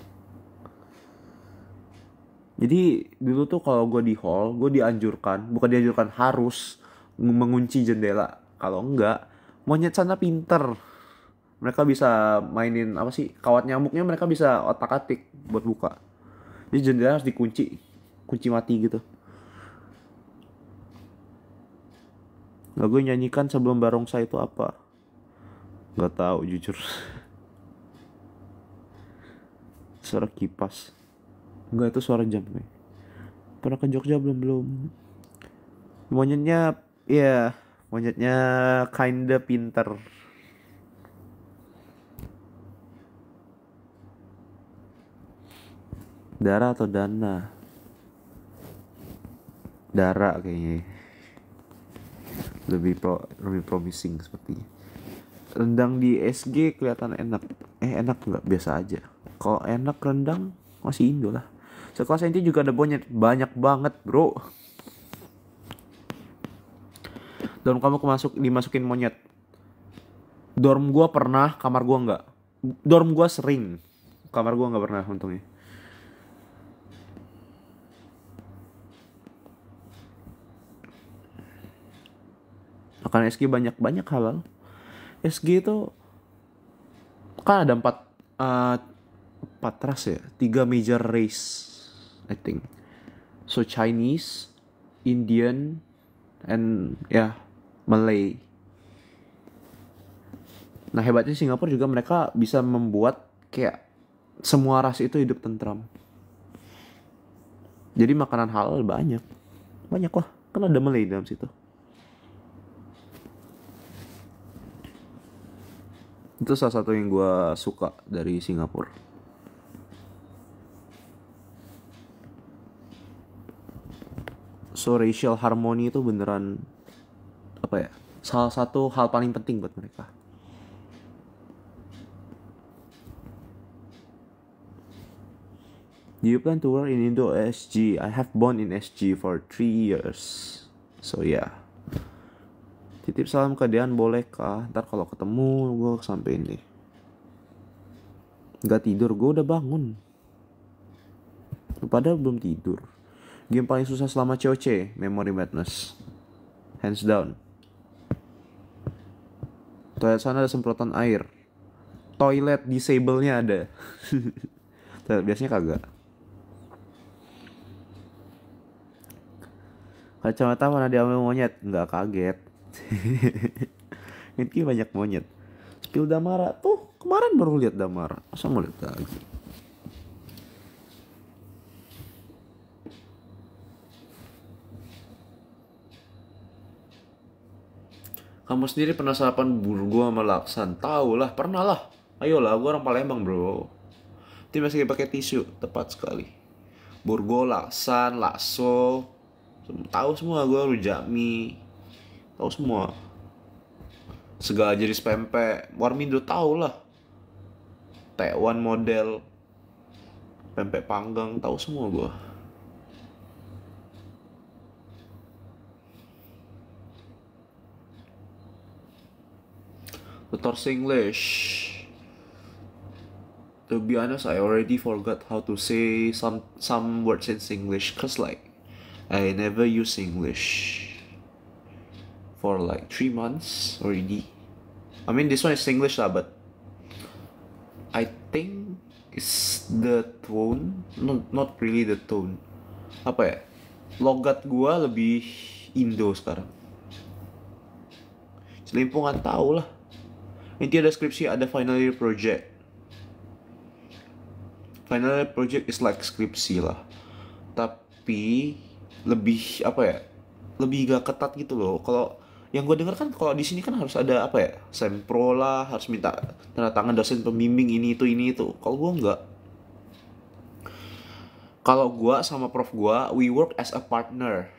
Jadi dulu tuh kalau gue di hall, gue dianjurkan, bukan dianjurkan, harus mengunci jendela. Kalau enggak, monyet sana pinter. Mereka bisa mainin apa sih, kawat nyamuknya mereka bisa otak-atik buat buka. Jadi jendela harus dikunci, kunci mati gitu. Lagu yang nyanyikan sebelum barongsai itu apa? Gak tahu jujur. Suara kipas. Enggak, itu suara jam nih. Pernah ke Jogja belum? Monyetnya, ya, monyetnya kinda pinter. Darah atau dana? Dara kayaknya lebih promising sepertinya. Rendang di SG kelihatan enak. Enak nggak, biasa aja. Kalau enak rendang masih Indo lah. Sekelas Enti juga ada banyak banget bro. Dorm kamu dimasukin monyet. Dorm gua pernah, kamar gua nggak. Dorm gua sering, kamar gua nggak pernah untungnya. Akan SG banyak halal. SG itu kan ada eh, empat ras ya, tiga major race, I think. So Chinese, Indian, and ya Malay. Nah hebatnya Singapura juga mereka bisa membuat kayak semua ras itu hidup tentram. Jadi makanan halal banyak lah, kan ada Malay dalam situ. Itu salah satu yang gue suka dari Singapura. So racial harmony itu beneran apa ya? Salah satu hal paling penting buat mereka. Do you plan to work in Indo SG? I have bond in SG for 3 years. So yeah. Titip salam ke Dean boleh kah? Ntar kalau ketemu gue sampein deh. Gak tidur, gue udah bangun. Lu pada belum tidur. Game paling susah selama COC, Memory Madness. Hands down. Toilet sana ada semprotan air. Toilet disable-nya ada. Toilet biasanya kagak. Kacamata mana diambil monyet? Nggak kaget. Ini banyak monyet. Spill Damara tuh kemarin baru lihat Damara. Masa mau lihat lagi? Kamu sendiri pernah sarapan burgo sama laksan? Tahu lah, pernah lah. Ayolah, gue orang Palembang bro. Ini masih pakai tisu, tepat sekali. Burgo, laksan, lakso, tahu semua gue, rujak mie, tahu semua. Segala jenis pempek, Warmindo tahu lah. Tekwan model, pempek panggang, tahu semua gue. Tutor Singlish. To be honest, I already forgot how to say some words in Singlish, cause like I never use English for like 3 months already. I mean this one is English lah, but I think it's the tone, not really the tone. Apa ya? Logat gua lebih Indo sekarang. Selimpungan tahu lah. Nanti ada skripsi, ada final year project. Final year project is like skripsi lah. Tapi lebih apa ya? Lebih gak ketat gitu loh. Kalau yang gue dengar kan kalau di sini kan harus ada apa ya? Sempro lah, harus minta tanda tangan dosen pembimbing ini itu. Kalau gue enggak. Kalau gue sama prof gue, we work as a partner.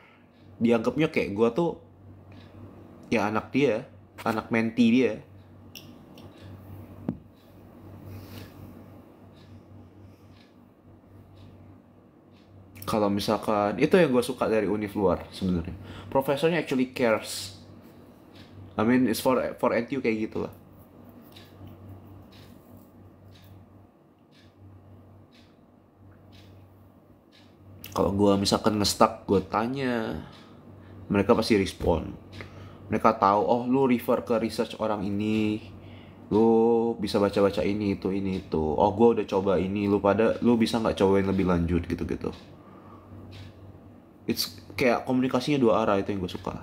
Dianggapnya kayak gue tuh ya anak dia, anak menti dia. Kalau misalkan itu yang gue suka dari univ luar sebenarnya, profesornya actually cares. I mean it's for NTU kayak gitu lah. Kalau gue misalkan nge-stuck, gue tanya, mereka pasti respon. Mereka tahu, oh lu refer ke research orang ini, lu bisa baca-baca ini itu. Oh gue udah coba ini, lu bisa nggak cobain lebih lanjut gitu. It's kayak komunikasinya dua arah, itu yang gue suka.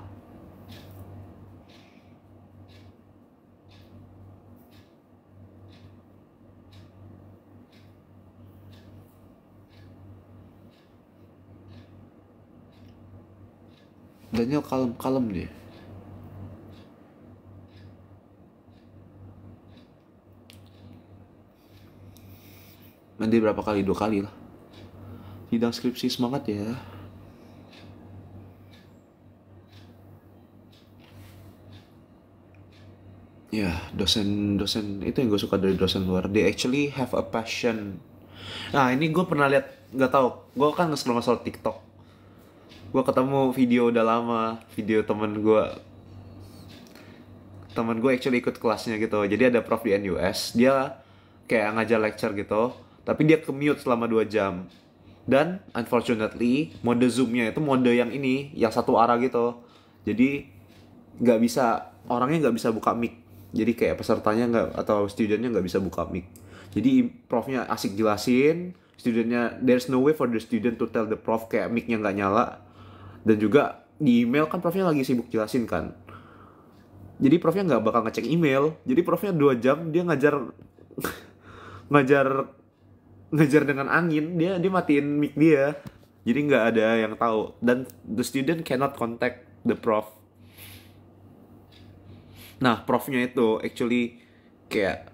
Daniel kalem dia. Nanti berapa kali? 2 kali lah. Sidang skripsi, semangat ya. Ya, dosen-dosen itu yang gue suka dari dosen luar. They actually have a passion. Nah, ini gue pernah lihat, nggak tahu, gue kan nge-scroll TikTok. Gue ketemu video udah lama, video temen gue actually ikut kelasnya gitu. Jadi ada prof di NUS, dia kayak ngajar lecture gitu, tapi dia commute selama 2 jam. Dan unfortunately, mode zoomnya itu mode yang ini, yang satu arah gitu. Jadi nggak bisa, orangnya nggak bisa buka mic. Jadi kayak pesertanya nggak, atau studentnya nggak bisa buka mic. Jadi profnya asik jelasin, studentnya, there's no way for the student to tell the prof kayak micnya nggak nyala. Dan juga di email kan profnya lagi sibuk jelasin kan, jadi profnya nggak bakal ngecek email. Jadi profnya 2 jam dia ngajar ngajar ngajar dengan angin. Dia matiin mic dia, jadi nggak ada yang tahu. Dan the student cannot contact the prof. Nah, profnya itu actually kayak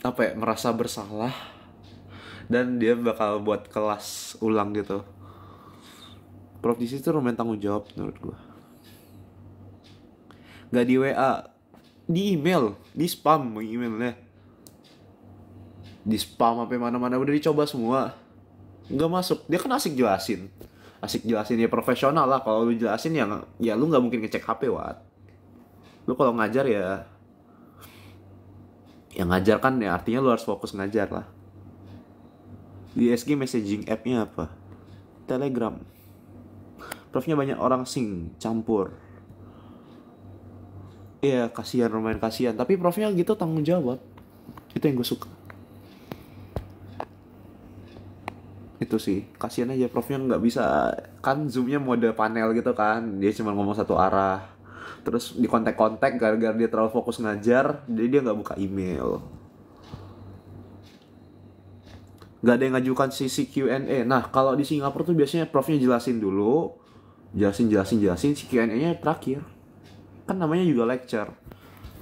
apa ya, merasa bersalah, dan dia bakal buat kelas ulang gitu. Prof di situ lumayan tanggung jawab menurut gua. Nggak di WA, di email, di spam emailnya, di spam sampai mana-mana, udah dicoba semua nggak masuk. Dia kan asik jelasin ya, profesional lah. Kalau lu jelasin ya lu nggak mungkin ngecek HP. Lu kalau ngajar ya ngajar kan, ya artinya lu harus fokus ngajar lah. Di SG messaging app-nya apa? Telegram. Profnya banyak orang campur. Iya, kasihan, lumayan kasihan. Tapi profnya gitu tanggung jawab. Itu yang gue suka. Itu sih, kasihan aja profnya nggak bisa. Kan zoomnya mode panel gitu kan, dia cuma ngomong satu arah. Terus di kontak-kontak gara-gara dia terlalu fokus ngajar, jadi dia nggak buka email. Nggak ada yang ngajukan sisi Q&A. Nah, kalau di Singapura tuh biasanya profnya jelasin dulu, jelasin, si Q&A-nya terakhir. Kan namanya juga lecture.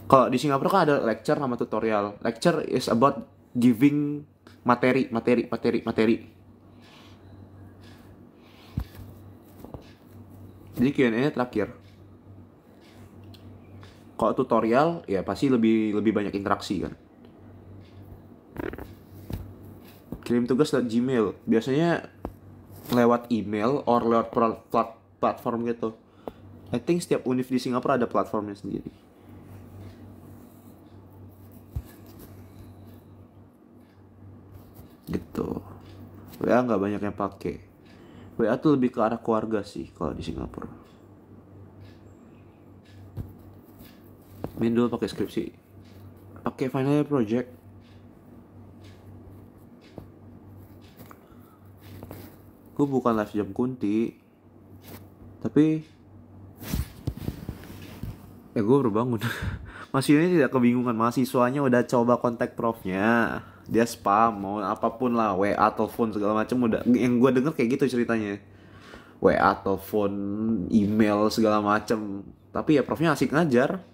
Kalau di Singapura kan ada lecture sama tutorial. Lecture is about giving materi. Jadi Q&A-nya terakhir. Kalau tutorial ya pasti lebih banyak interaksi kan. Kirim tugas lewat Gmail. Biasanya lewat email or lewat platform gitu. I think setiap univ di Singapura ada platformnya sendiri. Gitu. WA nggak banyak yang pakai. WA tuh lebih ke arah keluarga sih kalau di Singapura. Main dulu pakai skripsi, pakai final year project. Gue bukan live jam kunti, tapi gue berbangun. Mahasiswanya tidak kebingungan. Mahasiswanya udah coba kontak profnya, dia spam, mau apapun lah, WA, telepon segala macam udah. Yang gue denger kayak gitu ceritanya, WA, telepon, email segala macam. Tapi ya profnya asik ngajar.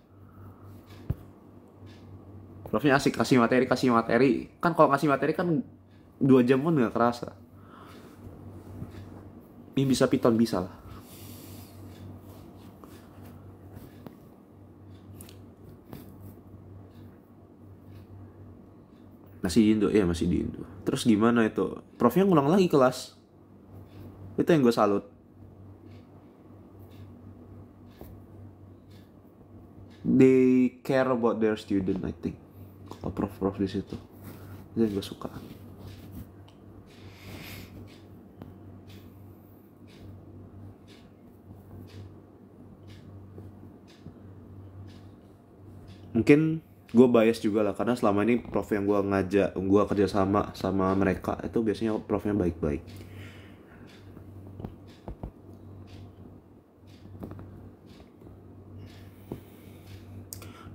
Profnya asik kasih materi. Kan kalau kasih materi kan 2 jam pun gak kerasa. Ini bisa Python bisa lah. Masih di Indo, ya masih di Indo. Terus gimana itu? Profnya ngulang lagi kelas. Itu yang gue salut. They care about their student, I think. Kalau prof di situ, itu yang gue suka. Mungkin gue bias juga lah, karena selama ini prof yang gue kerja sama mereka itu biasanya profnya baik-baik.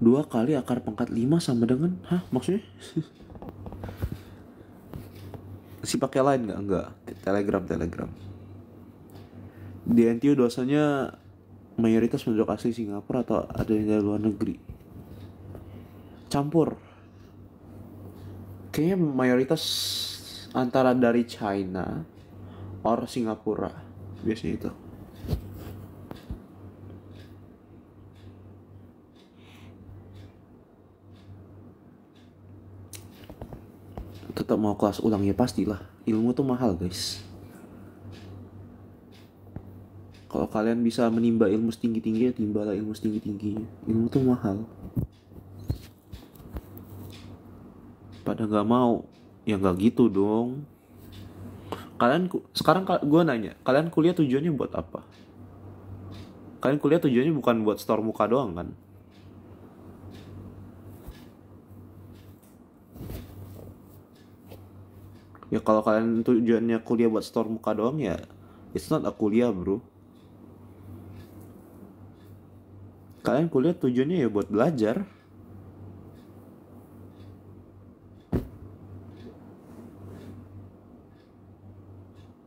Dua kali akar pangkat 5 sama dengan, maksudnya? Si pakai line nggak? Telegram. Di NTU dosanya mayoritas penduduk asli Singapura atau ada yang dari luar negeri? Campur. Kayaknya mayoritas antara dari China or Singapura, biasanya itu. tetap mau kelas ulang, ya pastilah. Ilmu tuh mahal guys. Kalau kalian bisa menimba ilmu setinggi-tinggi, ya timbalah ilmu setinggi-tingginya. Ilmu tuh mahal. Pada nggak mau, ya nggak gitu dong. Sekarang gue nanya, kalian kuliah tujuannya buat apa? Kalian kuliah tujuannya bukan buat store muka doang kan? Ya kalau kalian tujuannya kuliah buat store muka doang, ya it's not a kuliah bro. Kalian kuliah tujuannya ya buat belajar.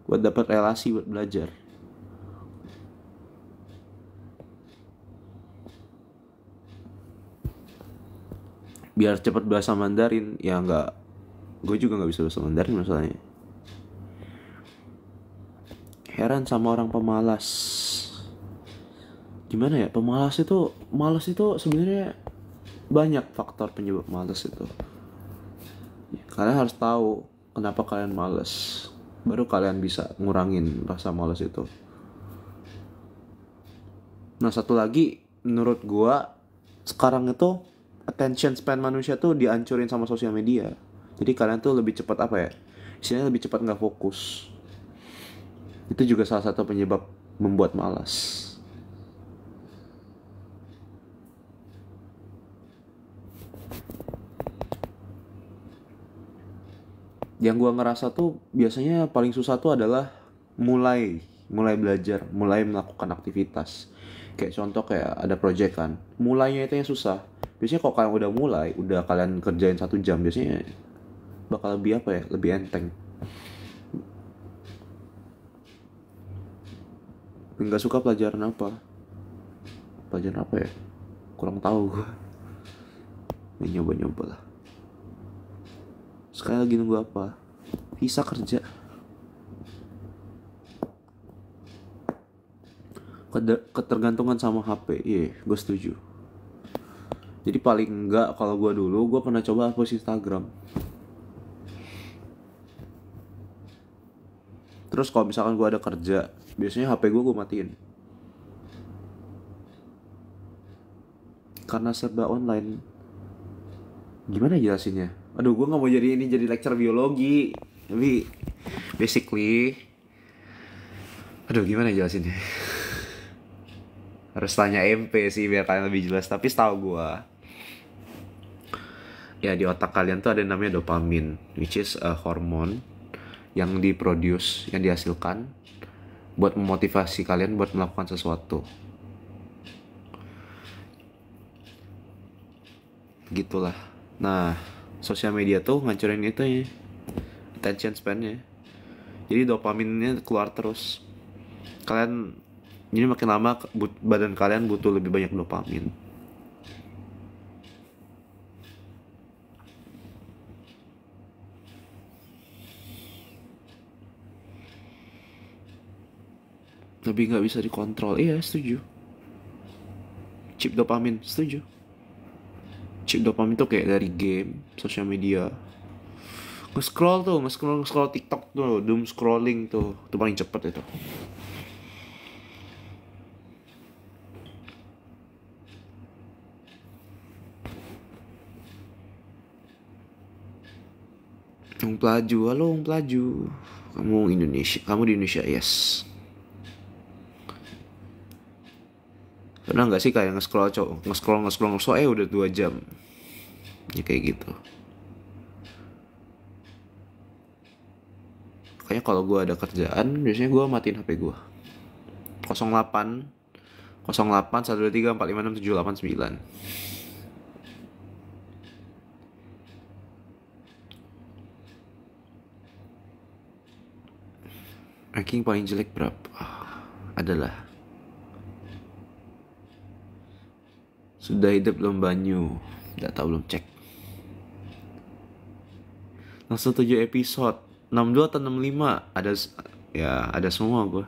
Buat dapat relasi, buat belajar. Biar cepat bahasa Mandarin, ya nggak. Gue juga nggak bisa bahasa Mandarin masalahnya. Heran sama orang pemalas. Gimana ya, malas itu sebenarnya banyak faktor penyebab malas itu. Kalian harus tahu kenapa kalian malas, baru kalian bisa ngurangin rasa malas itu. Nah, satu lagi menurut gua, sekarang itu attention span manusia tuh dihancurin sama sosial media. Jadi kalian tuh lebih cepat apa ya, istilahnya lebih cepat nggak fokus. Itu juga salah satu penyebab membuat malas. Yang gue ngerasa tuh biasanya paling susah tuh adalah mulai belajar, mulai melakukan aktivitas. Kayak contoh kayak ada project kan, mulainya itu yang susah. Biasanya kalau kalian udah mulai, udah kalian kerjain 1 jam, biasanya bakal lebih apa ya, lebih enteng. Nggak suka pelajaran apa ya, kurang tahu gue. Nyoba lah. Sekali lagi nunggu apa? Visa kerja. Ketergantungan sama HP. Iya, gue setuju. Jadi paling enggak, kalau gue dulu, gue pernah coba hapus Instagram. Terus kalau misalkan gue ada kerja, biasanya HP gue matiin. Karena serba online. Gimana jelasinnya? Aduh, gue gak mau jadi lecture biologi. Tapi basically, aduh gimana jelasinnya? Harus tanya MP sih biar kalian lebih jelas. Tapi setahu gue, ya di otak kalian tuh ada yang namanya dopamin, which is a hormone yang diproduce, yang dihasilkan buat memotivasi kalian buat melakukan sesuatu. Gitulah. Nah, sosial media tuh ngancurin itu ya, attention span-nya. Jadi dopaminnya keluar terus. Jadi makin lama badan kalian butuh lebih banyak dopamin. Lebih nggak bisa dikontrol. Iya, setuju. Chip dopamin, setuju. Chip dopamin tuh kayak dari game, sosial media. Nge-scroll TikTok tuh, doom scrolling tuh. Itu paling cepet itu. Halo pelaju. Kamu di Indonesia, yes. Pernah nggak sih kayak nge-scroll udah 2 jam. Ya kayak gitu. Kayaknya kalau gue ada kerjaan, biasanya gue matiin HP gue. 08 123 456 789. Ranking paling jelek berapa? Adalah sudah hidup belum banyu. Tidak tahu, belum cek. Langsung 7 episode. 62 atau 65? Ada semua gue.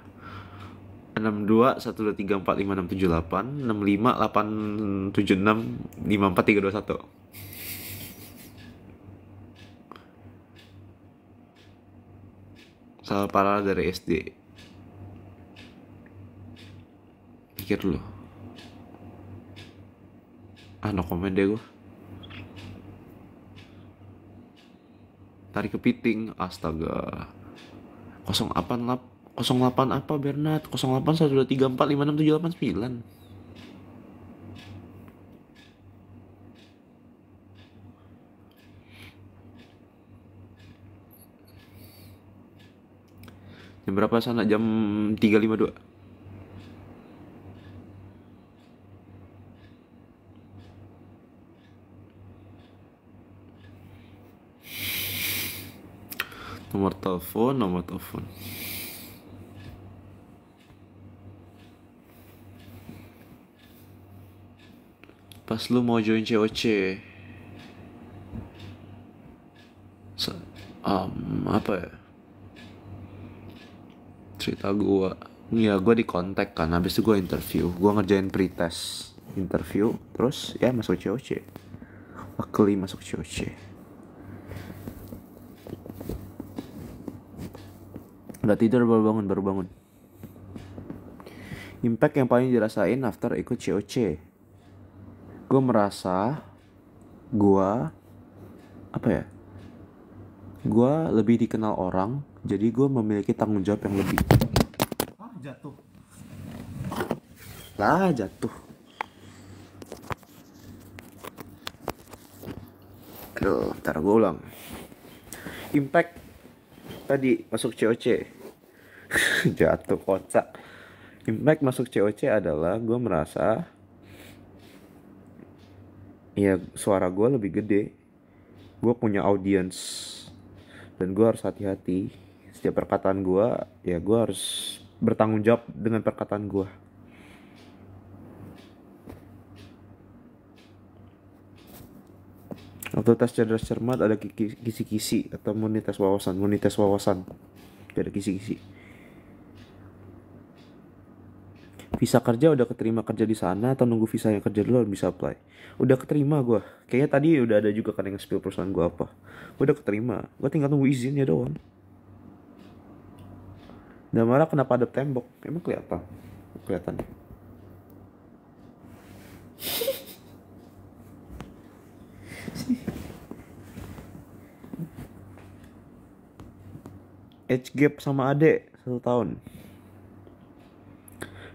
62 123 456 78 65 876 54 321. Salah parah dari SD. Pikir dulu. No comment deh gue. Tarik kepiting, astaga. 08 apa Bernard? 08 123 4 5 6 7 8 9. Jam berapa sana? Jam 3.52. Nomor telepon. Pas lu mau join COC. Apa ya? Cerita gue. Ya gue di kontak kan, habis itu gue interview. Gue ngerjain pretest interview, terus ya masuk COC. Luckily masuk COC. Udah tidur baru bangun. Impact yang paling dirasain after ikut COC. Gue merasa gue lebih dikenal orang, jadi gue memiliki tanggung jawab yang lebih. Jatuh. Aduh, ntar gue ulang. Impact tadi masuk COC. Jatuh kocak. Impact masuk COC adalah gue merasa ya suara gue lebih gede. Gue punya audience dan gue harus hati-hati. Setiap perkataan gue, ya gue harus bertanggung jawab dengan perkataan gue. Waktu tes cerdas cermat ada kisi-kisi atau monites wawasan. Gak ada kisi-kisi. Visa kerja udah keterima kerja di sana atau nunggu visa yang kerja dulu bisa apply? Udah keterima gue. Kayaknya tadi udah ada juga kan yang spill perusahaan gue apa. Udah keterima. Gue tinggal nunggu izinnya doang. Dan marah kenapa ada tembok? Emang kelihatan? Age gap sama adek 1 tahun.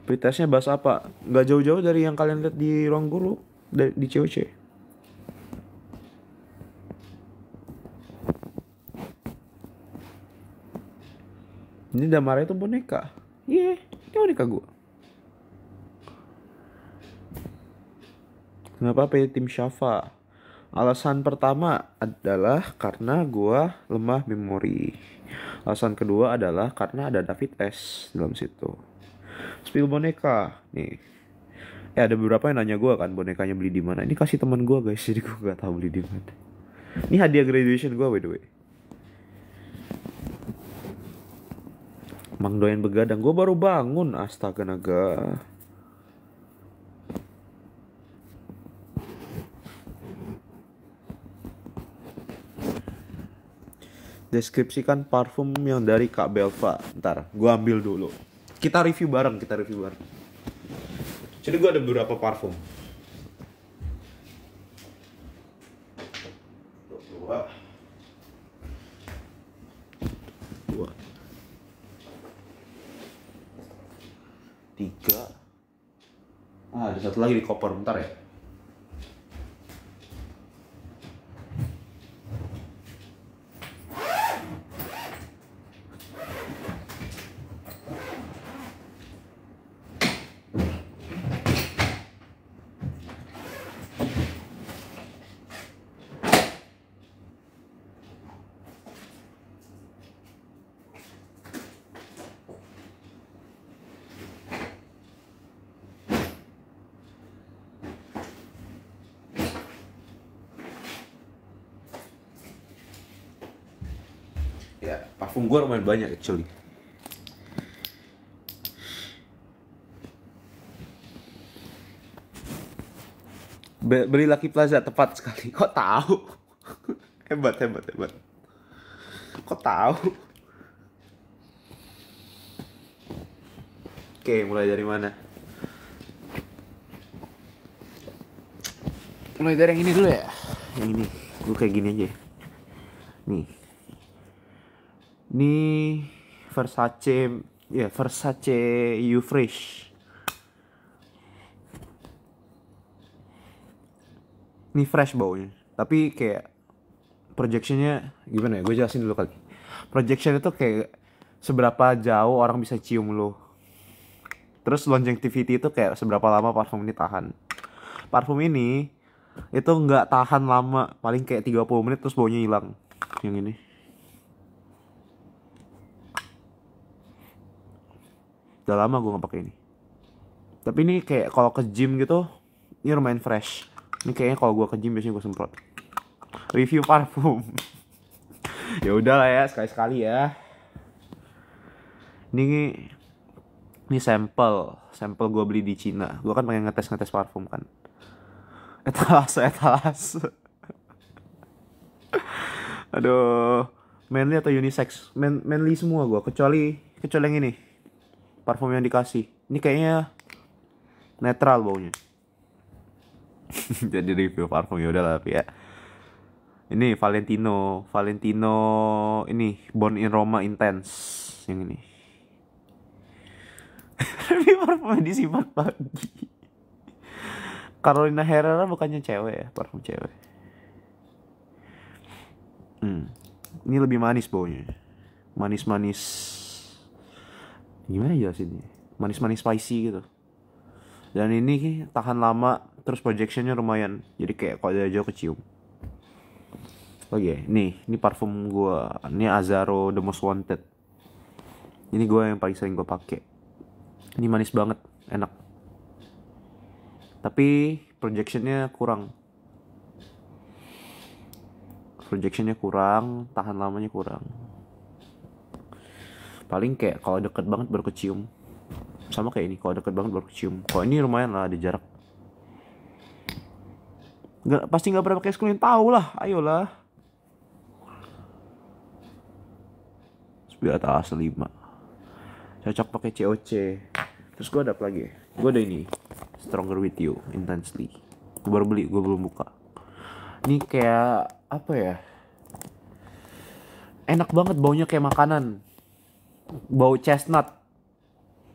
Pretestnya bahas apa? Gak jauh-jauh dari yang kalian lihat di ruang guru di COC. Ini Damara itu boneka. Iya, ini boneka gue. Kenapa pilih tim Shafa? Alasan pertama adalah karena gue lemah memori. Alasan kedua adalah karena ada David S dalam situ. Spill boneka nih. Ada beberapa yang nanya gue kan bonekanya beli di mana. Ini kasih teman gue guys, jadi gue gak tahu beli di mana. Ini hadiah graduation gue by the way. Mang doyan begadang, gue baru bangun, astaga naga. Deskripsikan parfum yang dari Kak Belva. Ntar, gue ambil dulu. Kita review bareng. Jadi gue ada beberapa parfum. 2 3. Ada satu lagi di koper, bentar ya. Ya, parfum gue lumayan banyak actually. Beli Lucky Plaza tepat sekali. Kok tahu? hebat. Kok tahu? Oke, mulai dari mana? Mulai dari yang ini dulu ya. Yang ini, gue kayak gini aja. Nih, ini Versace, ya Versace You Fresh. Ini fresh baunya, tapi kayak projectionnya gimana ya? Gue jelasin dulu kali. Projection itu kayak seberapa jauh orang bisa cium lo. Terus longevity itu kayak seberapa lama parfum ini tahan. Parfum ini itu nggak tahan lama, paling kayak 30 menit terus baunya hilang. Yang ini. Udah lama gue nggak pakai ini. Tapi ini kayak kalau ke gym gitu, ini lumayan fresh. Ini kayaknya kalau gue ke gym biasanya gue semprot. Review parfum. Ya udah lah ya, sekali-sekali ya. Ini sampel gue beli di Cina. Gue kan pengen ngetes parfum kan. Etalase. Aduh, manly atau unisex? Manly semua gue, kecuali yang ini. Parfum yang dikasih. Ini kayaknya netral baunya. Jadi review parfum ya udah lah ya. Ini Valentino ini Born in Roma Intense yang ini. Review parfumnya disimpan pagi. Carolina Herrera bukannya cewek ya, parfum cewek. Ini lebih manis baunya. Manis-manis. Gimana jelasinnya? Manis-manis spicy gitu. Dan ini tahan lama, terus projectionnya lumayan. Jadi kayak kalau dari jauh kecium. Oke, ini parfum gue. Ini Azzaro The Most Wanted. Ini gue yang paling sering gue pakai. Ini manis banget, enak. Tapi projectionnya kurang. Tahan lamanya kurang. Paling kayak kalau deket banget baru kecium. Sama kayak ini, kalau deket banget baru kecium. Kalau ini lumayan lah, ada jarak. Pasti nggak pernah pakai sekalian, tahu lah, ayolah. Biar 5 cocok pakai COC. Terus gue ada apa lagi? Gue ada ini Stronger With You Intensely. Gue baru beli, gue belum buka. Ini kayak apa ya? Enak banget, baunya kayak makanan. Bau chestnut.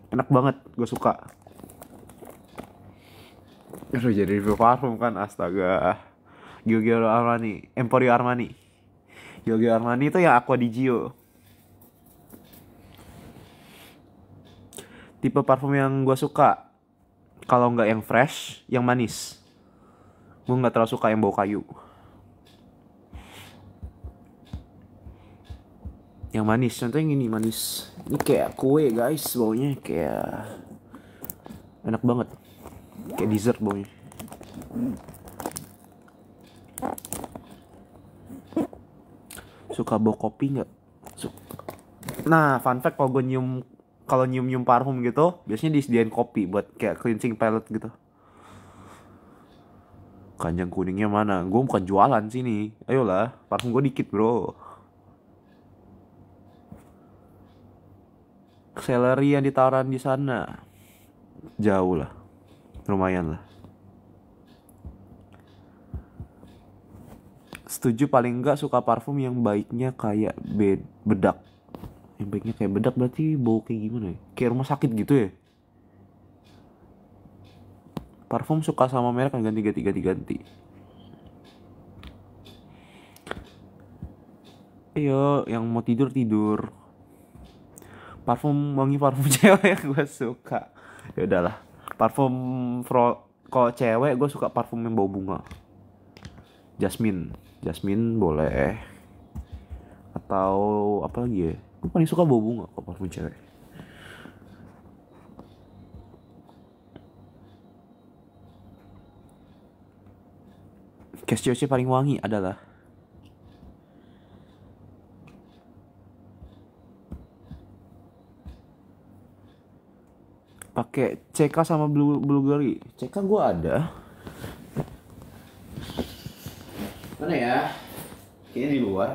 Enak banget, gue suka. Aduh, jadi review parfum kan, astaga. Giorgio Armani, Emporio Armani. Giorgio Armani itu yang Aqua di Gio. Tipe parfum yang gue suka, kalau nggak yang fresh, yang manis. Gue nggak terlalu suka yang bau kayu. Yang manis, contohnya yang ini manis. Ini kayak kue guys, baunya kayak enak banget. Kayak dessert baunya. Suka bau kopi nggak? Nah, fun fact, kalau nyium parfum gitu, biasanya disediain kopi buat kayak cleansing palette gitu. Kanjang kuningnya mana? Gue bukan jualan sini. Ayolah, parfum gue dikit bro. Salary yang ditawaran di sana jauh lah, lumayan lah. Setuju, paling enggak suka parfum yang baiknya kayak bedak. Yang baiknya kayak bedak berarti bau kayak gimana ya? Kayak rumah sakit gitu ya. Parfum suka sama merek kan ganti. Ayo, yang mau tidur. Wangi parfum cewek yang gue suka. Ya udahlah. Kalau cewek gue suka parfum yang bau bunga. Jasmine boleh. Atau apa lagi ya? Gue paling suka bau bunga kok parfum cewek. Casio paling wangi adalah pakai CK sama Bulgari. CK gue ada. Mana ya? Kayaknya di luar.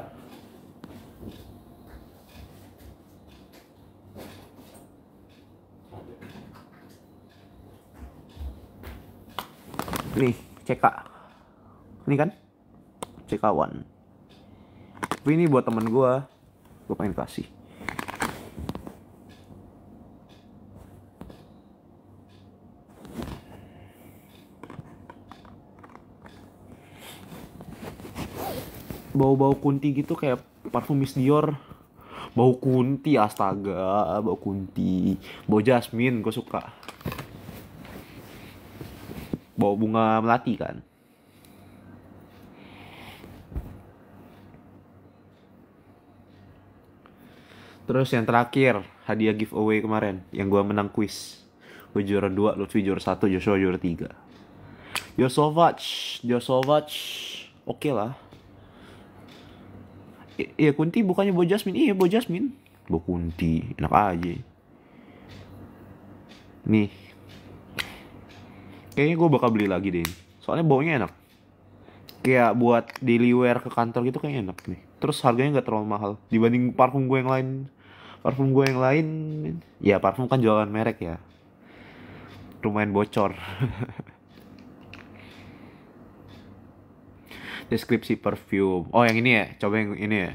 Nih, CK. Ini kan CK1. Tapi ini buat temen gue pengen kasih. Bau-bau kunti gitu kayak parfum Miss Dior. Bau kunti, astaga, bau kunti. Bau jasmine, gue suka. Bau bunga melati kan. Terus yang terakhir, hadiah giveaway kemarin yang gue menang quiz. Gue juara 2, Lutfi juara 1, Joshua juara 3. Josovac, oke lah. Iya kunti bukannya bau jasmine, iya bau jasmine. Bau kunti, enak aja. Nih, kayaknya gue bakal beli lagi deh. Soalnya baunya enak. Kayak buat daily wear ke kantor gitu kayaknya enak nih. Terus harganya nggak terlalu mahal dibanding parfum gue yang lain. Parfum gue yang lain, ya parfum kan jualan merek ya. Lumayan bocor. Deskripsi perfume. Oh yang ini ya, coba yang ini ya.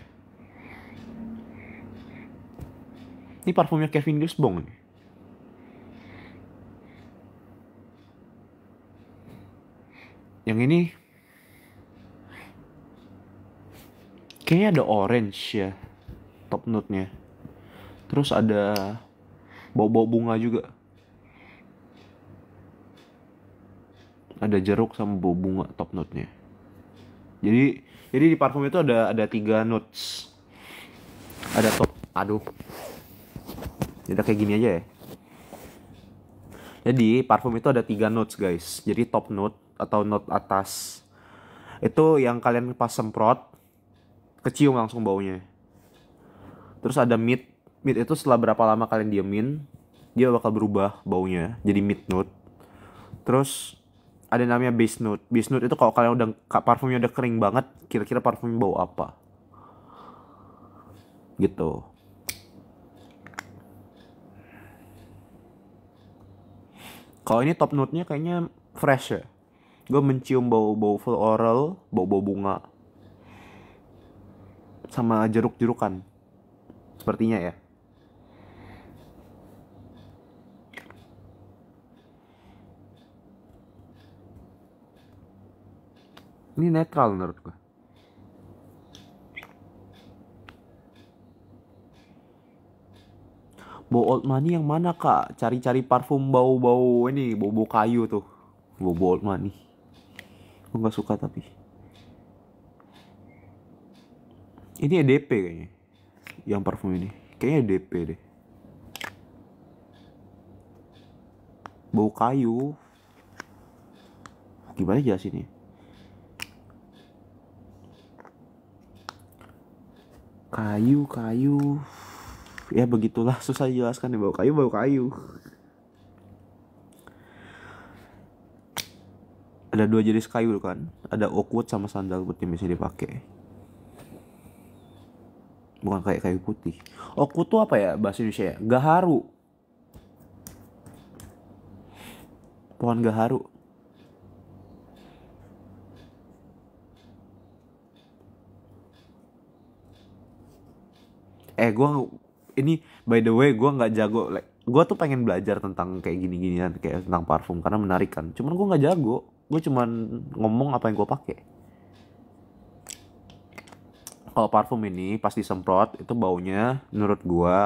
Ini parfumnya Kevin Dusbong nih. Yang ini kayaknya ada orange ya, top note-nya. Terus ada bau-bau bunga juga. Ada jeruk sama bau bunga top note-nya. Jadi di parfum itu ada 3 notes. Ada top, aduh. Jadi kayak gini aja ya. Jadi parfum itu ada 3 notes guys. Jadi top note atau note atas itu yang kalian pas semprot kecium langsung baunya. Terus ada mid itu setelah berapa lama kalian diemin dia bakal berubah baunya jadi mid note. Terus ada namanya base note. Base note itu kalau kalian udah parfumnya udah kering banget, kira-kira parfumnya bau apa gitu. Kalau ini top note-nya kayaknya fresh ya. Gue mencium bau-bau floral, bau-bau bunga, sama jeruk-jerukan. Sepertinya ya. Ini netral menurut gue. Bau Old Money yang mana kak? Cari-cari parfum bau-bau ini, bau-bau kayu tuh. Bau Old Money. Gue gak suka tapi. Ini EDP kayaknya. Yang parfum ini. Kayaknya EDP deh. Bau kayu. Gimana jelasinnya? Kayu. Ya begitulah, susah dijelaskan nih, bau kayu. Ada 2 jenis kayu kan. Ada oakwood sama sandalwood yang bisa dipakai. Bukan kayak kayu putih. Oakwood tuh apa ya bahasa Indonesia ya? Gaharu. Pohon gaharu. Ini by the way gue nggak jago. Gue tuh pengen belajar tentang kayak gini-ginian, kayak tentang parfum karena menarik kan. Cuman gue nggak jago. Gue cuman ngomong apa yang gue pakai. Kalau parfum ini pas disemprot itu baunya menurut gue